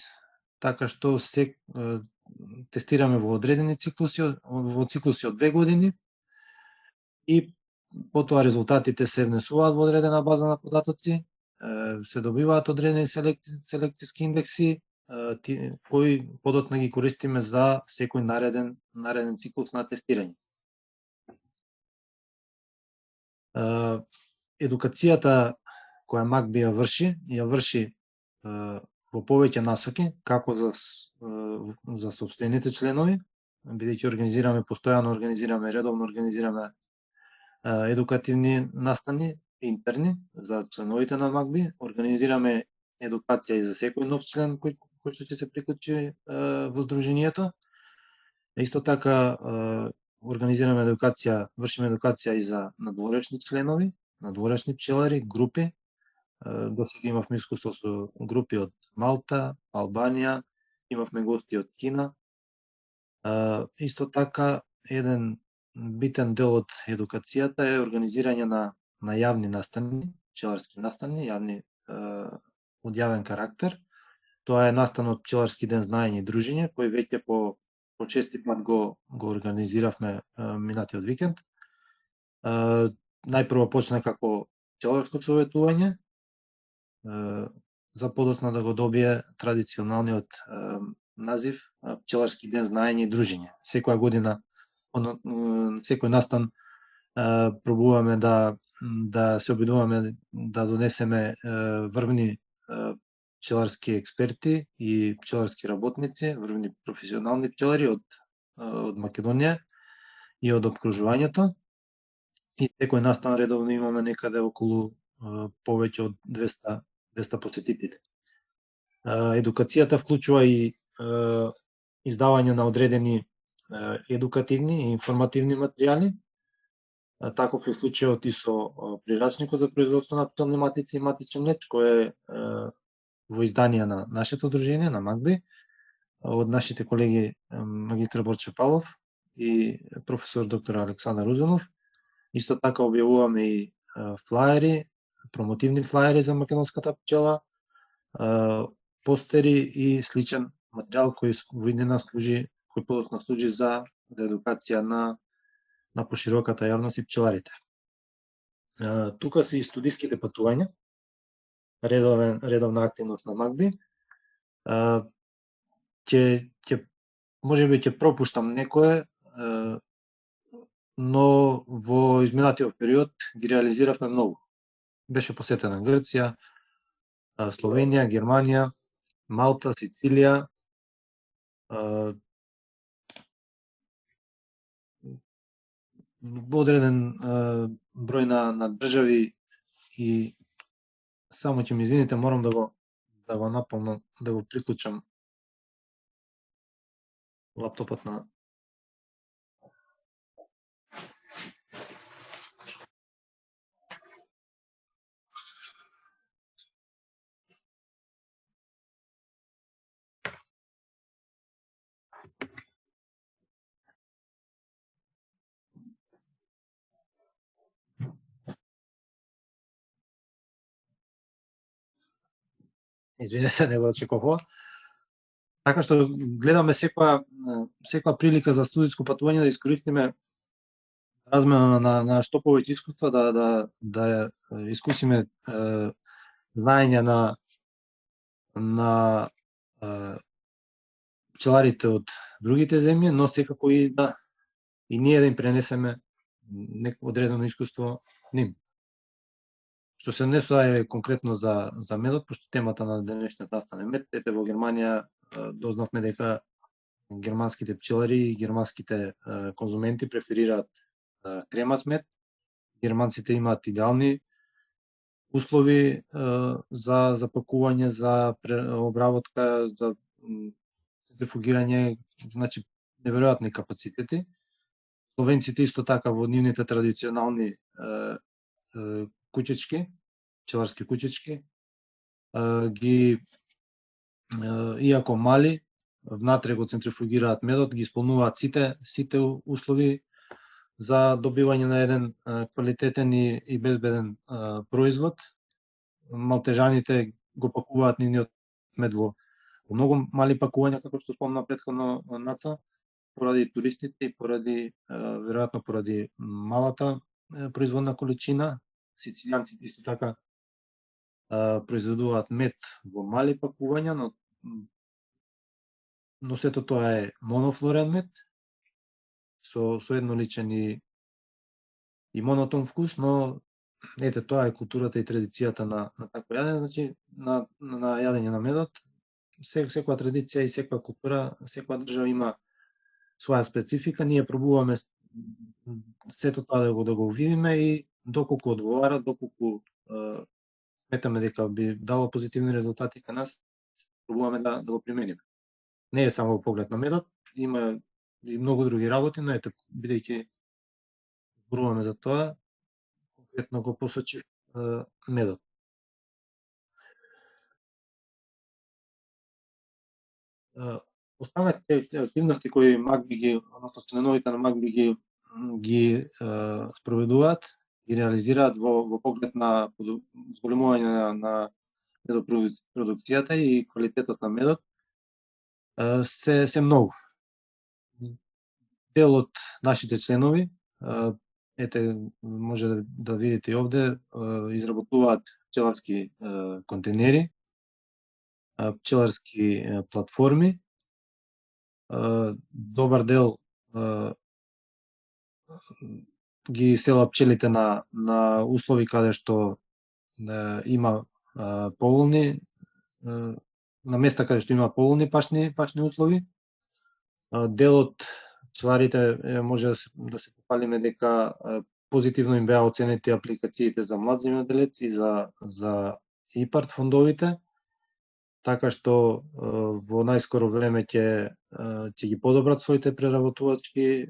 така што се тестираме во одредени циклуси, во циклуси од 2 години и потоа резултатите се внесуваат во одредена база на податоци, се добиваат одредени селекциски индекси, кои подоцна ги користиме за секој нареден циклус на тестирање. Едукацијата која Магби ја врши во повеќе насоки, како за сопствените членови, бидејќи редовно организираме едукативни настани интерни за членовите на Магби, организираме едукација и за секој нов член кој што ќе се приклучи во здруженијето. Исто така организираме вршиме едукација и за надворешни членови, надворешни пчелари, групи. До сега имавме искуство со групи од Малта, Албанија, имавме гости од Кина. Исто така еден битен дел од едукацијата е организирање на јавни настани, пчеларски настани, јавни од јавен карактер. Тоа е настан од Пчеларски ден знаење и дружење, кој веќе по чести пат го организиравме минатиот викенд. Најпрво почна како пчеларско советување, за подоцна да го добие традиционалниот назив Пчеларски ден знаење и дружење. Секоја година, секој настан пробуваме да се обидуваме да донесеме врвни пчеларски експерти и пчеларски работници, врвни професионални пчелари од Македонија и од опкружувањето. И секој настан редовно имаме некаде околу повеќе од 200 посетители. Едукацијата вклучува и издавање на одредени едукативни и информативни материјали. Таков е случајот и со прирачникот за производство на пчелни матици и матичен меч, кој е во изданија на нашето дружење, на МАГБИ, од нашите колеги магистар Борче Павлов и професор доктор Александар Узунов. Исто така објавуваме и флаери, промотивни флаери за македонската пчела, постери и сличен материјал кој во иднина служи, кој подоцна служи за едукација на пошироката јавност и пчеларите. Тука се и студиските патувања, редовна активност на МАГБИ. Можеби ќе пропуштам некое, но во изминатиот период ги реализиравме многу. Беше посетена Грција, Словенија, Германија, Малта, Сицилија, одреден број на држави и само ќе ми извините, морам да го наполнам, да го приклучам лаптопот на извинете, не го очекував. Така што гледаме секоја прилика за студиско патување да искористиме размена на што повеќе искуства, да искусиме знаење на пчеларите од другите земји, но секако и ние да им пренесеме некој одредено искуство ним. Што се однесува конкретно за медот, пошто темата на денешниот настан е мед, ете во Германија дознавме дека германските пчелари и германските конзументи преферираат кремат мед. Германците имаат идеални услови за пакување, за обработка, за центрифугирање, значи неверојатни капацитети. Словенците исто така во нивните традиционални кучечки, пчеларски кучечки, ги иако мали, внатре го центрифугираат медот, ги исполнуваат сите услови за добивање на еден квалитетен и безбеден производ. Малтежаните го пакуваат нивниот мед во многу мали пакувања, како што спомна претходно Наца, поради туристите и веројатно поради малата производна количина. Сицилијанците исто така произведуваат мед во мали пакувања, но сето тоа е монофлорен мед со едноличен и монотон вкус, но ете тоа е културата и традицијата на такво јадење, значи на јадење на медот. Секоја традиција и секоја култура, секоја држава има своја специфика. Ние пробуваме сето тоа да го видиме и доколку одговара, доколку сметаме дека би дало позитивни резултати кај нас, пробуваме да го примениме. Не е само во поглед на медот, има и многу други работи, но ете, бидејќи зборуваме за тоа, конкретно го посочив медот. Останатите активности кои МАГБИ односно членовите на МАГБИ ги ги спроведуваат и реализираат во поглед на зголемување на медопродукцијата и квалитетот на медот се многу. Дел од нашите членови, ете, може да видите и овде, изработуваат пчеларски контейнери, пчеларски платформи. Добар дел ги села пчелите на услови каде што има поволни, на места каде што има поволни пашни услови. Дел од пчеларите може да се попалиме дека позитивно им беа оценети апликациите за млад земјоделец и за ИПАРД фондовите, така што во најскоро време ќе ги подобрат своите преработувачки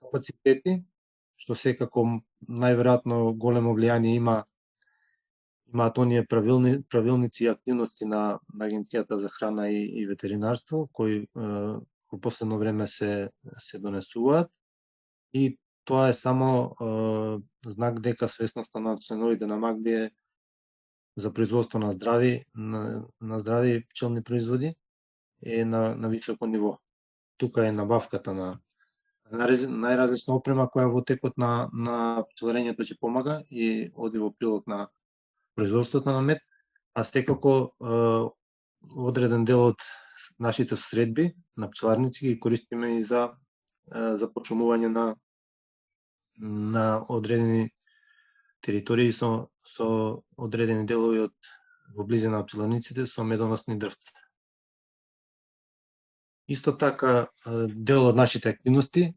капацитети, што секако најверојатно големо влијание имаат оние правилници и активности на Агенцијата за храна и ветеринарство, кои во последно време се донесуваат, и тоа е само знак дека свесноста на членовите на МАГБИ е за производство на здрави пчелни производи е на високо ниво. Тука е набавката на најразлична опрема која во текот на пчеларењето ќе помага и оди во прилог на производството на мед, а секако одреден дел од нашите средби на пчеларници ги користиме и за почумување на одредени територии со одредени делови во близина на пчеларниците со медоносни дрвца. Исто така, дел од нашите активности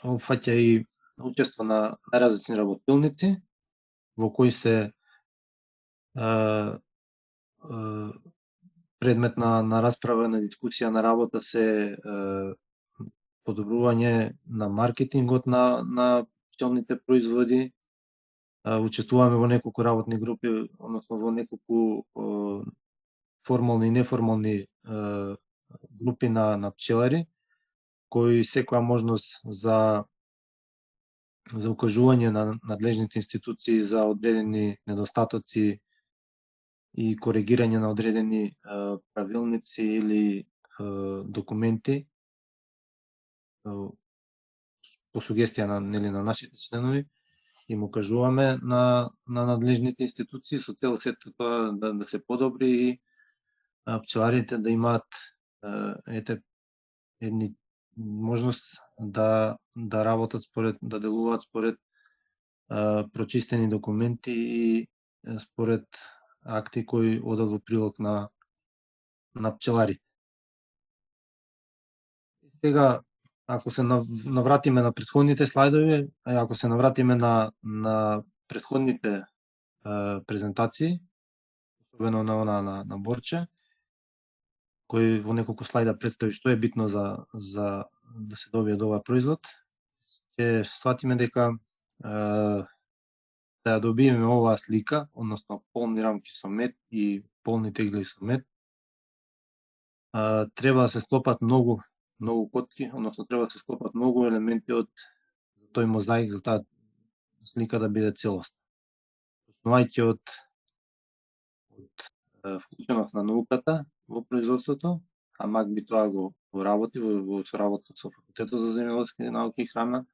опфаќа и учество на најразлични работилници, во кои се предмет на расправа, на дискусија, на работа се подобрување на маркетингот на пчелните производи. Учествуваме во неколку работни групи, односно во неколку формални и неформални групи на пчелари, кои секоја можност за укажување на надлежните институции за одредени недостатоци и коригирање на одредени правилници или документи по сугестија на нашите членови, им укажуваме на надлежните институции со цел сето тоа да се подобри и пчеларите да имаат едни можност да работат да делуваат според прочистени документи и според акти кои одат во прилог на пчеларите. Сега, ако се навратиме на претходните слайдови, ако се навратиме на претходните презентации, особено на она на Борче, кој во неколку слайда представи што е битно за да се добие овој производ, ќе сватиме дека да ја добиеме оваа слика, односно полни рамки со мед и полни тегли со мед, треба да се склопат многу котки, односно треба да се склопат многу елементи од тој мозаик за таа слика да биде целосна. Почнувајќи од вклученост на науката во производството, а МАГБИ тоа го работи во соработка со Факултетот за земјоделски науки и храна.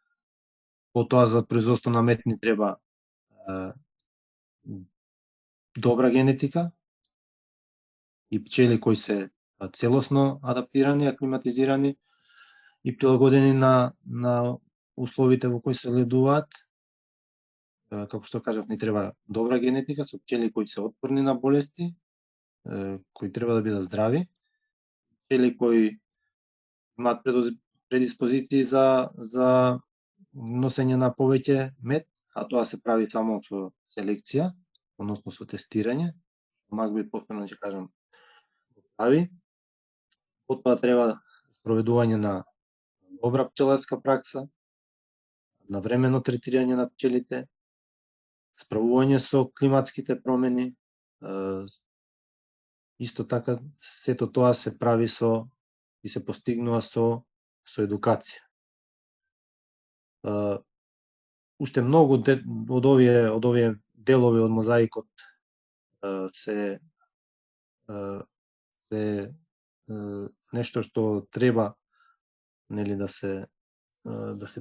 Потоа за производство на мед ни треба добра генетика и пчели кои се целосно адаптирани, аклиматизирани и прилагодени на условите во кои се ледуваат. Како што кажав, ни треба добра генетика со пчели кои се отпорни на болести, кои треба да бидат здрави, пчели кои имаат предиспозиции за носење на повеќе мед, а тоа се прави само со селекција, односно со тестирање. МАГБИ повторно ќе кажам го прави. Потоа треба спроведување на добра пчеларска пракса, навремено третирање на пчелите, справување со климатските промени. Исто така, сето тоа се прави и се постигнува со со едукација. Уште многу од овие делови од мозаикот се нешто што треба, нели, да се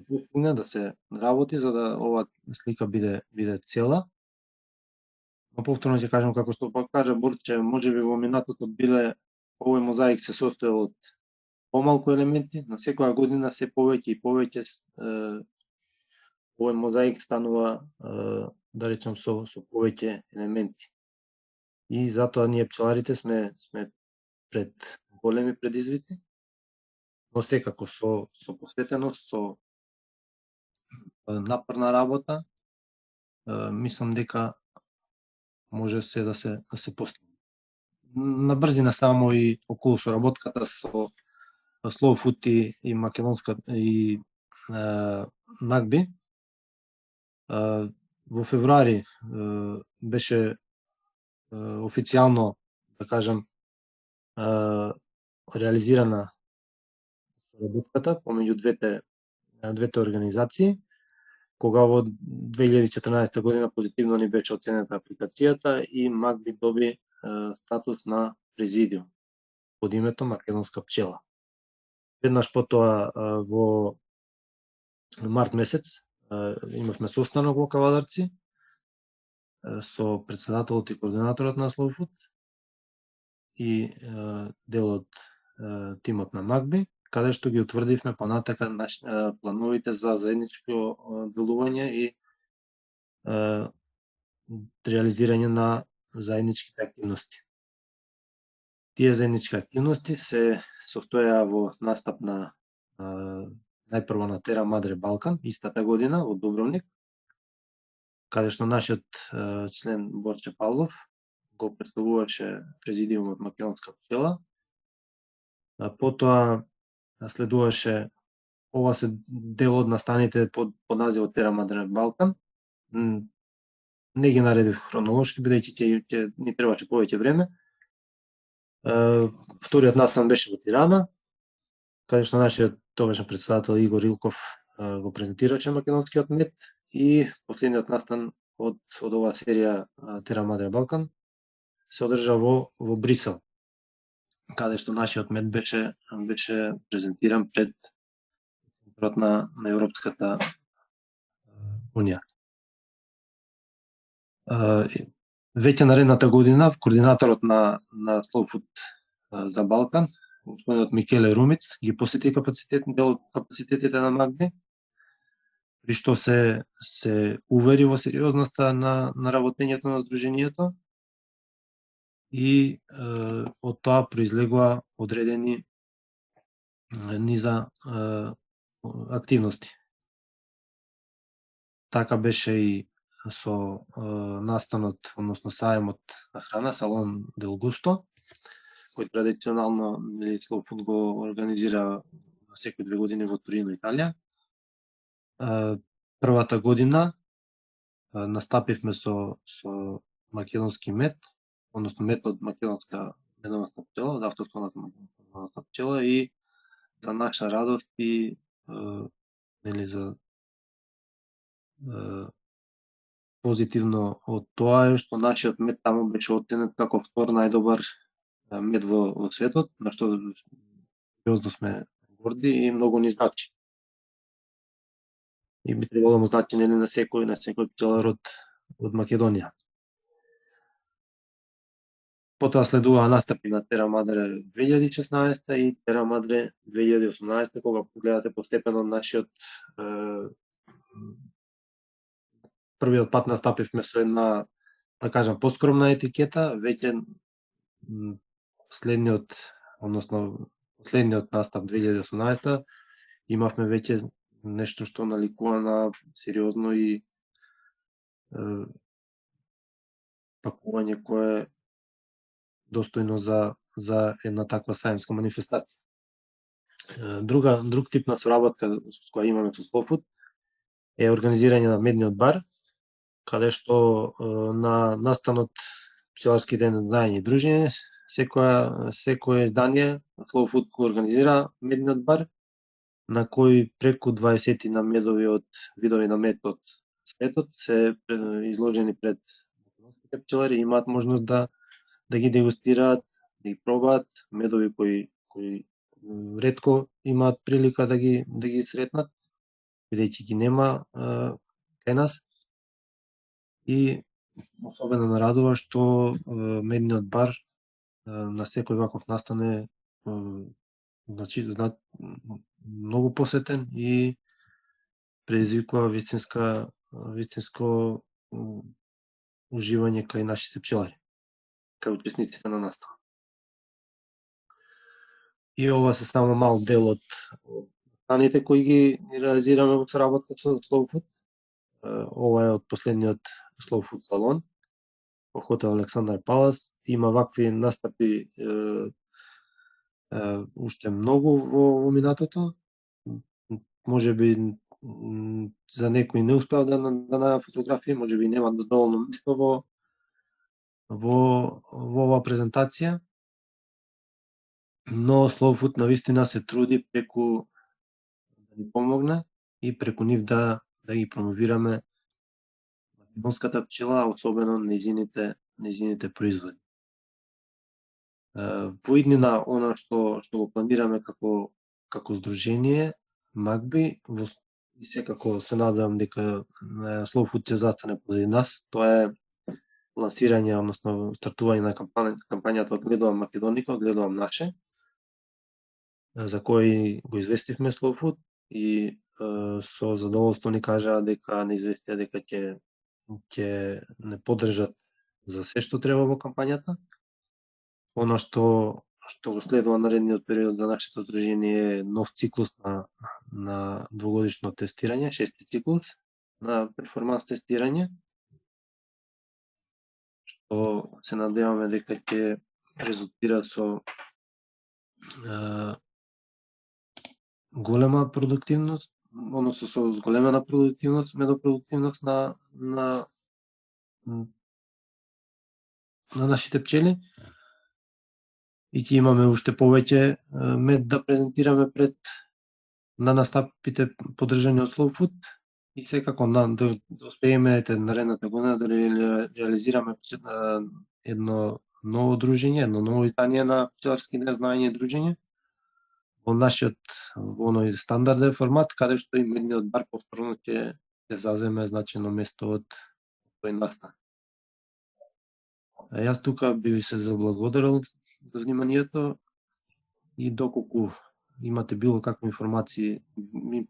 постигне, да се работи за да оваа слика биде цела. Но повторно ќе кажам, како што пак кажа Борче, можеби во минатото биле овој мозаик се состоел од помалку елементи, но секоја година се повеќе и повеќе овој мозаик станува, да речем, со повеќе елементи. И затоа ние пчеларите сме пред големи предизвици, но секако со посветеност, со напорна работа, мислам дека може се да се постигне. На брзина само и околу соработката со Slow Food и македонска и Магби. Во февруари беше официјално, да кажам, реализирана соработката помеѓу двете организации, кога во 2014 година позитивно ни беше оценета апликацијата и Магби доби статус на президиум под името Македонска пчела. Веднаш потоа во март месец имавме состанок во Кавадарци со председателот и координаторот на Slow Food и дел од тимот на Магби, каде што ги утврдивме понатака плановите за заедничко делување и реализирање на заедничките активности. Тие заеднички активности се состојаа во настап на најпрво на Тера Мадре Балкан истата година во Дубровник, каде што нашиот член Борче Павлов го представуваше президиумот Македонска пчела. Потоа следуваше, ова се дел од настаните под називот Тера Мадре Балкан. Не ги наредив хронолошки, бидејќи ќе ни требаше повеќе време. Вториот настан беше во Тирана, каде што нашиот тогашен председател Игор Илков го презентираше македонскиот мед, и последниот настан од оваа серија Тера Мадре Балкан се одржа во Брисел, каде што нашиот мед беше презентиран пред центарот на Европската Унија. Веќе наредната година координаторот на Slow Food за Балкан, господинот Микеле Румиц, ги посети дел од капацитетите на Магби, при што се увери во сериозноста на работењето на Сдруженијето и од тоа произлегува одредени низа активности. Така беше и со настанот, односно саемот на храна, Салон Дел Густо, кој традиционално Slow Food го организира секои 2 години во Торино, Италија. Првата година настапивме со македонски мед, односно мед од македонска медоносна пчела, од автохтоната медоносна пчела, и за наша радост и за позитивно од тоа е што нашиот мед таму беше оценет како втор најдобар мед во светот, на што сериозно сме горди и многу ни значи. И би требало да му значи на секој пчелар од Македонија. Потоа следува настапи на Тера Мадре 2016 и Тера Мадре 2018, кога погледате постепено нашиот првиот пат настапивме со една, да кажам, поскромна етикета, веќе последниот настап 2018 имавме веќе нешто што наликува на сериозно и пакување кое е достојно за една таква саемска манифестација. Друг тип на соработка со која имаме со Slow Food е организирање на медниот бар, каде што на настанот Пчеларски ден знаење и дружење, секое издание Slow Food го организира медниот бар на кој преку 20 на медови од видови на мед од светот се изложени пред македонските пчелари, имаат можност да ги дегустираат, да ги пробаат медови кои ретко имаат прилика да ги сретнат, бидејќи ги нема кај нас. И особено ме радува што медниот бар на секој ваков настан е многу посетен и предизвикува вистинско уживање кај нашите пчелари, кај учесниците на настава. И ова се само мал дел од настаните кои ги реализираме во соработка со Slow Food. Ова е од последниот Slow Food салон во хотел Александар Палас. Има вакви настапи уште многу во минатото. Можеби за некои не успеа да најдат фотографии, можеби нема доволно место во оваа презентација. Но Slow Food навистина се труди преку да ни помогне и преку нив да ги промовираме македонската пчела, особено нејзините производи. Во иднина она што го планираме како здружение МАКБИ, и секако се надевам дека Slow Food ќе застане позади нас, тоа е лансирање, односно стартување на кампањата од Гледувам Македоника, Гледувам наше, за кој го известивме Slow Food и со задоволство ни кажаа дека не известија дека ќе не поддржат за се што треба во кампањата. Она што го следува наредниот период за нашето здружение е нов циклус на двогодишно тестирање, 6-ти циклус на перформанс тестирање, што се надеваме дека ќе резултира со голема продуктивност, односно со зголемена продуктивност, медопродуктивност на нашите пчели, и ќе имаме уште повеќе мед да презентираме пред на настапите поддржани од Slow Food, и секако да успееме наредната година да реализираме едно ново дружење, едно ново издание на пчеларски знаење и дружење во оној стандарден формат, каде што и медниот бар повторно ќе заземе значено место од тој настан. Јас тука би ви се заблагодарил за вниманието и доколку имате било какви информации,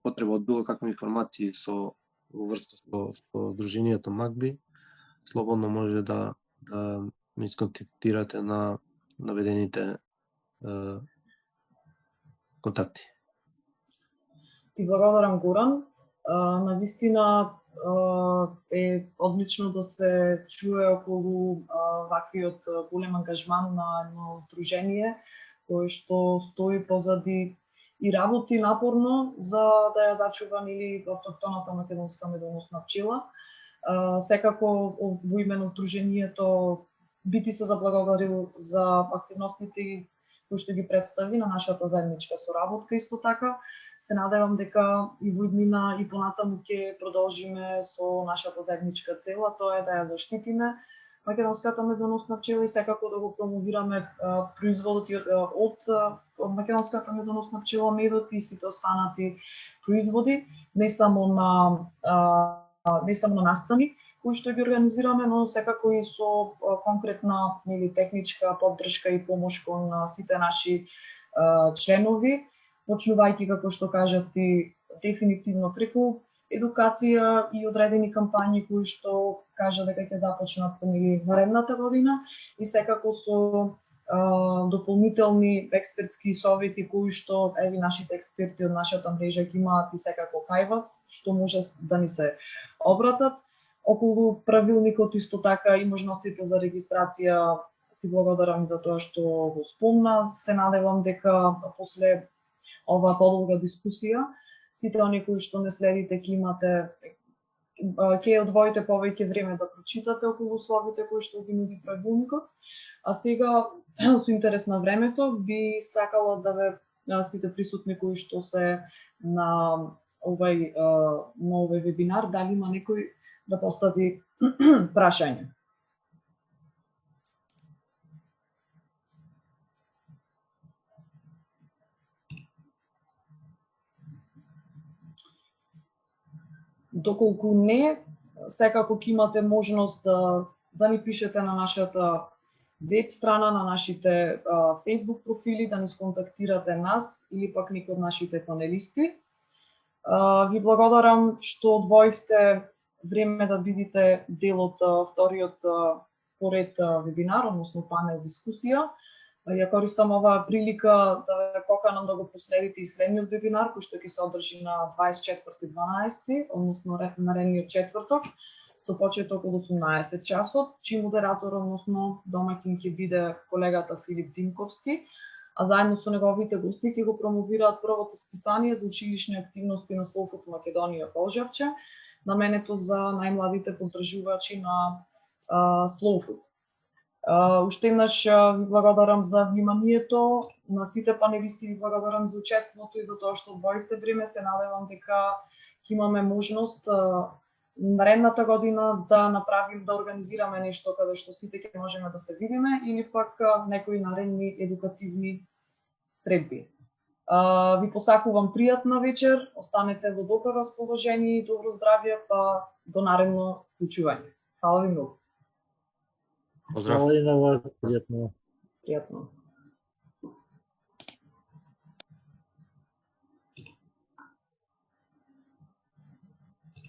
потреба од било какви информации во врска со дружењето МАКБИ, слободно може да ме исконтактирате на наведените контакти. Ти благодарам, Горан. Навистина е одлично да се чуе околу ваквиот голем ангажман на едно здружение кој што стои позади и работи напорно за да ја зачува или автохтоната македонска медоносна пчела. Секако во име на здружението би ти се заблагодарил за активностите кои што ги представи на нашата заедничка соработка. Исто така се надевам дека и во иднина и понатаму ќе продолжиме со нашата заедничка цел, тоа е да ја заштитиме македонската медоносна пчела и секако да го промовираме производот од македонската медоносна пчела, медот и сите останати производи, не само на настани кои што ги организираме, но секако и со конкретна техничка поддршка и помош кон сите наши членови, почнувајќи, како што кажа ти, дефинитивно преку едукација и одредени кампањи кои што кажа дека ќе започнат наредната година, и секако со дополнителни експертски совети кои што нашите експерти од нашата мрежа ги имаат и секако кај вас, што може да ни се обратат. Околу правилникот исто така и можностите за регистрација, ти благодарам за тоа што го спомна. Се надевам дека после оваа подолга дискусија сите оние кои што не следите ќе одвоите повеќе време да прочитате околу условите кои што ги нуди правилникот. А сега, со интерес на времето, би сакала да ве сите присутни кои што се на овој вебинар, дали има некој да постави прашање. Доколку не, секако ќе имате можност да ни пишете на нашата веб страна, на нашите Facebook профили, да ни сконтактирате нас или пак некој од нашите панелисти. Ви благодарам што одвоивте време да видите дел од вториот поред вебинар, односно панел дискусија. Ја користам оваа прилика да ве поканам да го последите и следниот вебинар, кој што ќе се одржи на 24.12, односно наредниот четврток, со почеток од 18 часот, чиј модератор, односно домаќин ќе биде колегата Филип Димковски, а заедно со неговите гости ќе го промовираат првото списание за училишни активности на Слоуфут Македонија Полжавче, наменето за најмладите подржувачи на Слоуфут. Уште еднаш ви благодарам за вниманието, на сите панелисти ви благодарам за учеството и за тоа што одвоивте време. Се надевам дека ќе имаме можност наредната година да направим, да организираме нешто каде што сите ќе можеме да се видиме или пак некои наредни едукативни средби. Ви посакувам пријатна вечер, останете во добро расположение и добро здравје, па до наредно вклучување. Фала ви многу. Hvala i na vas, prijetno. Пријатно.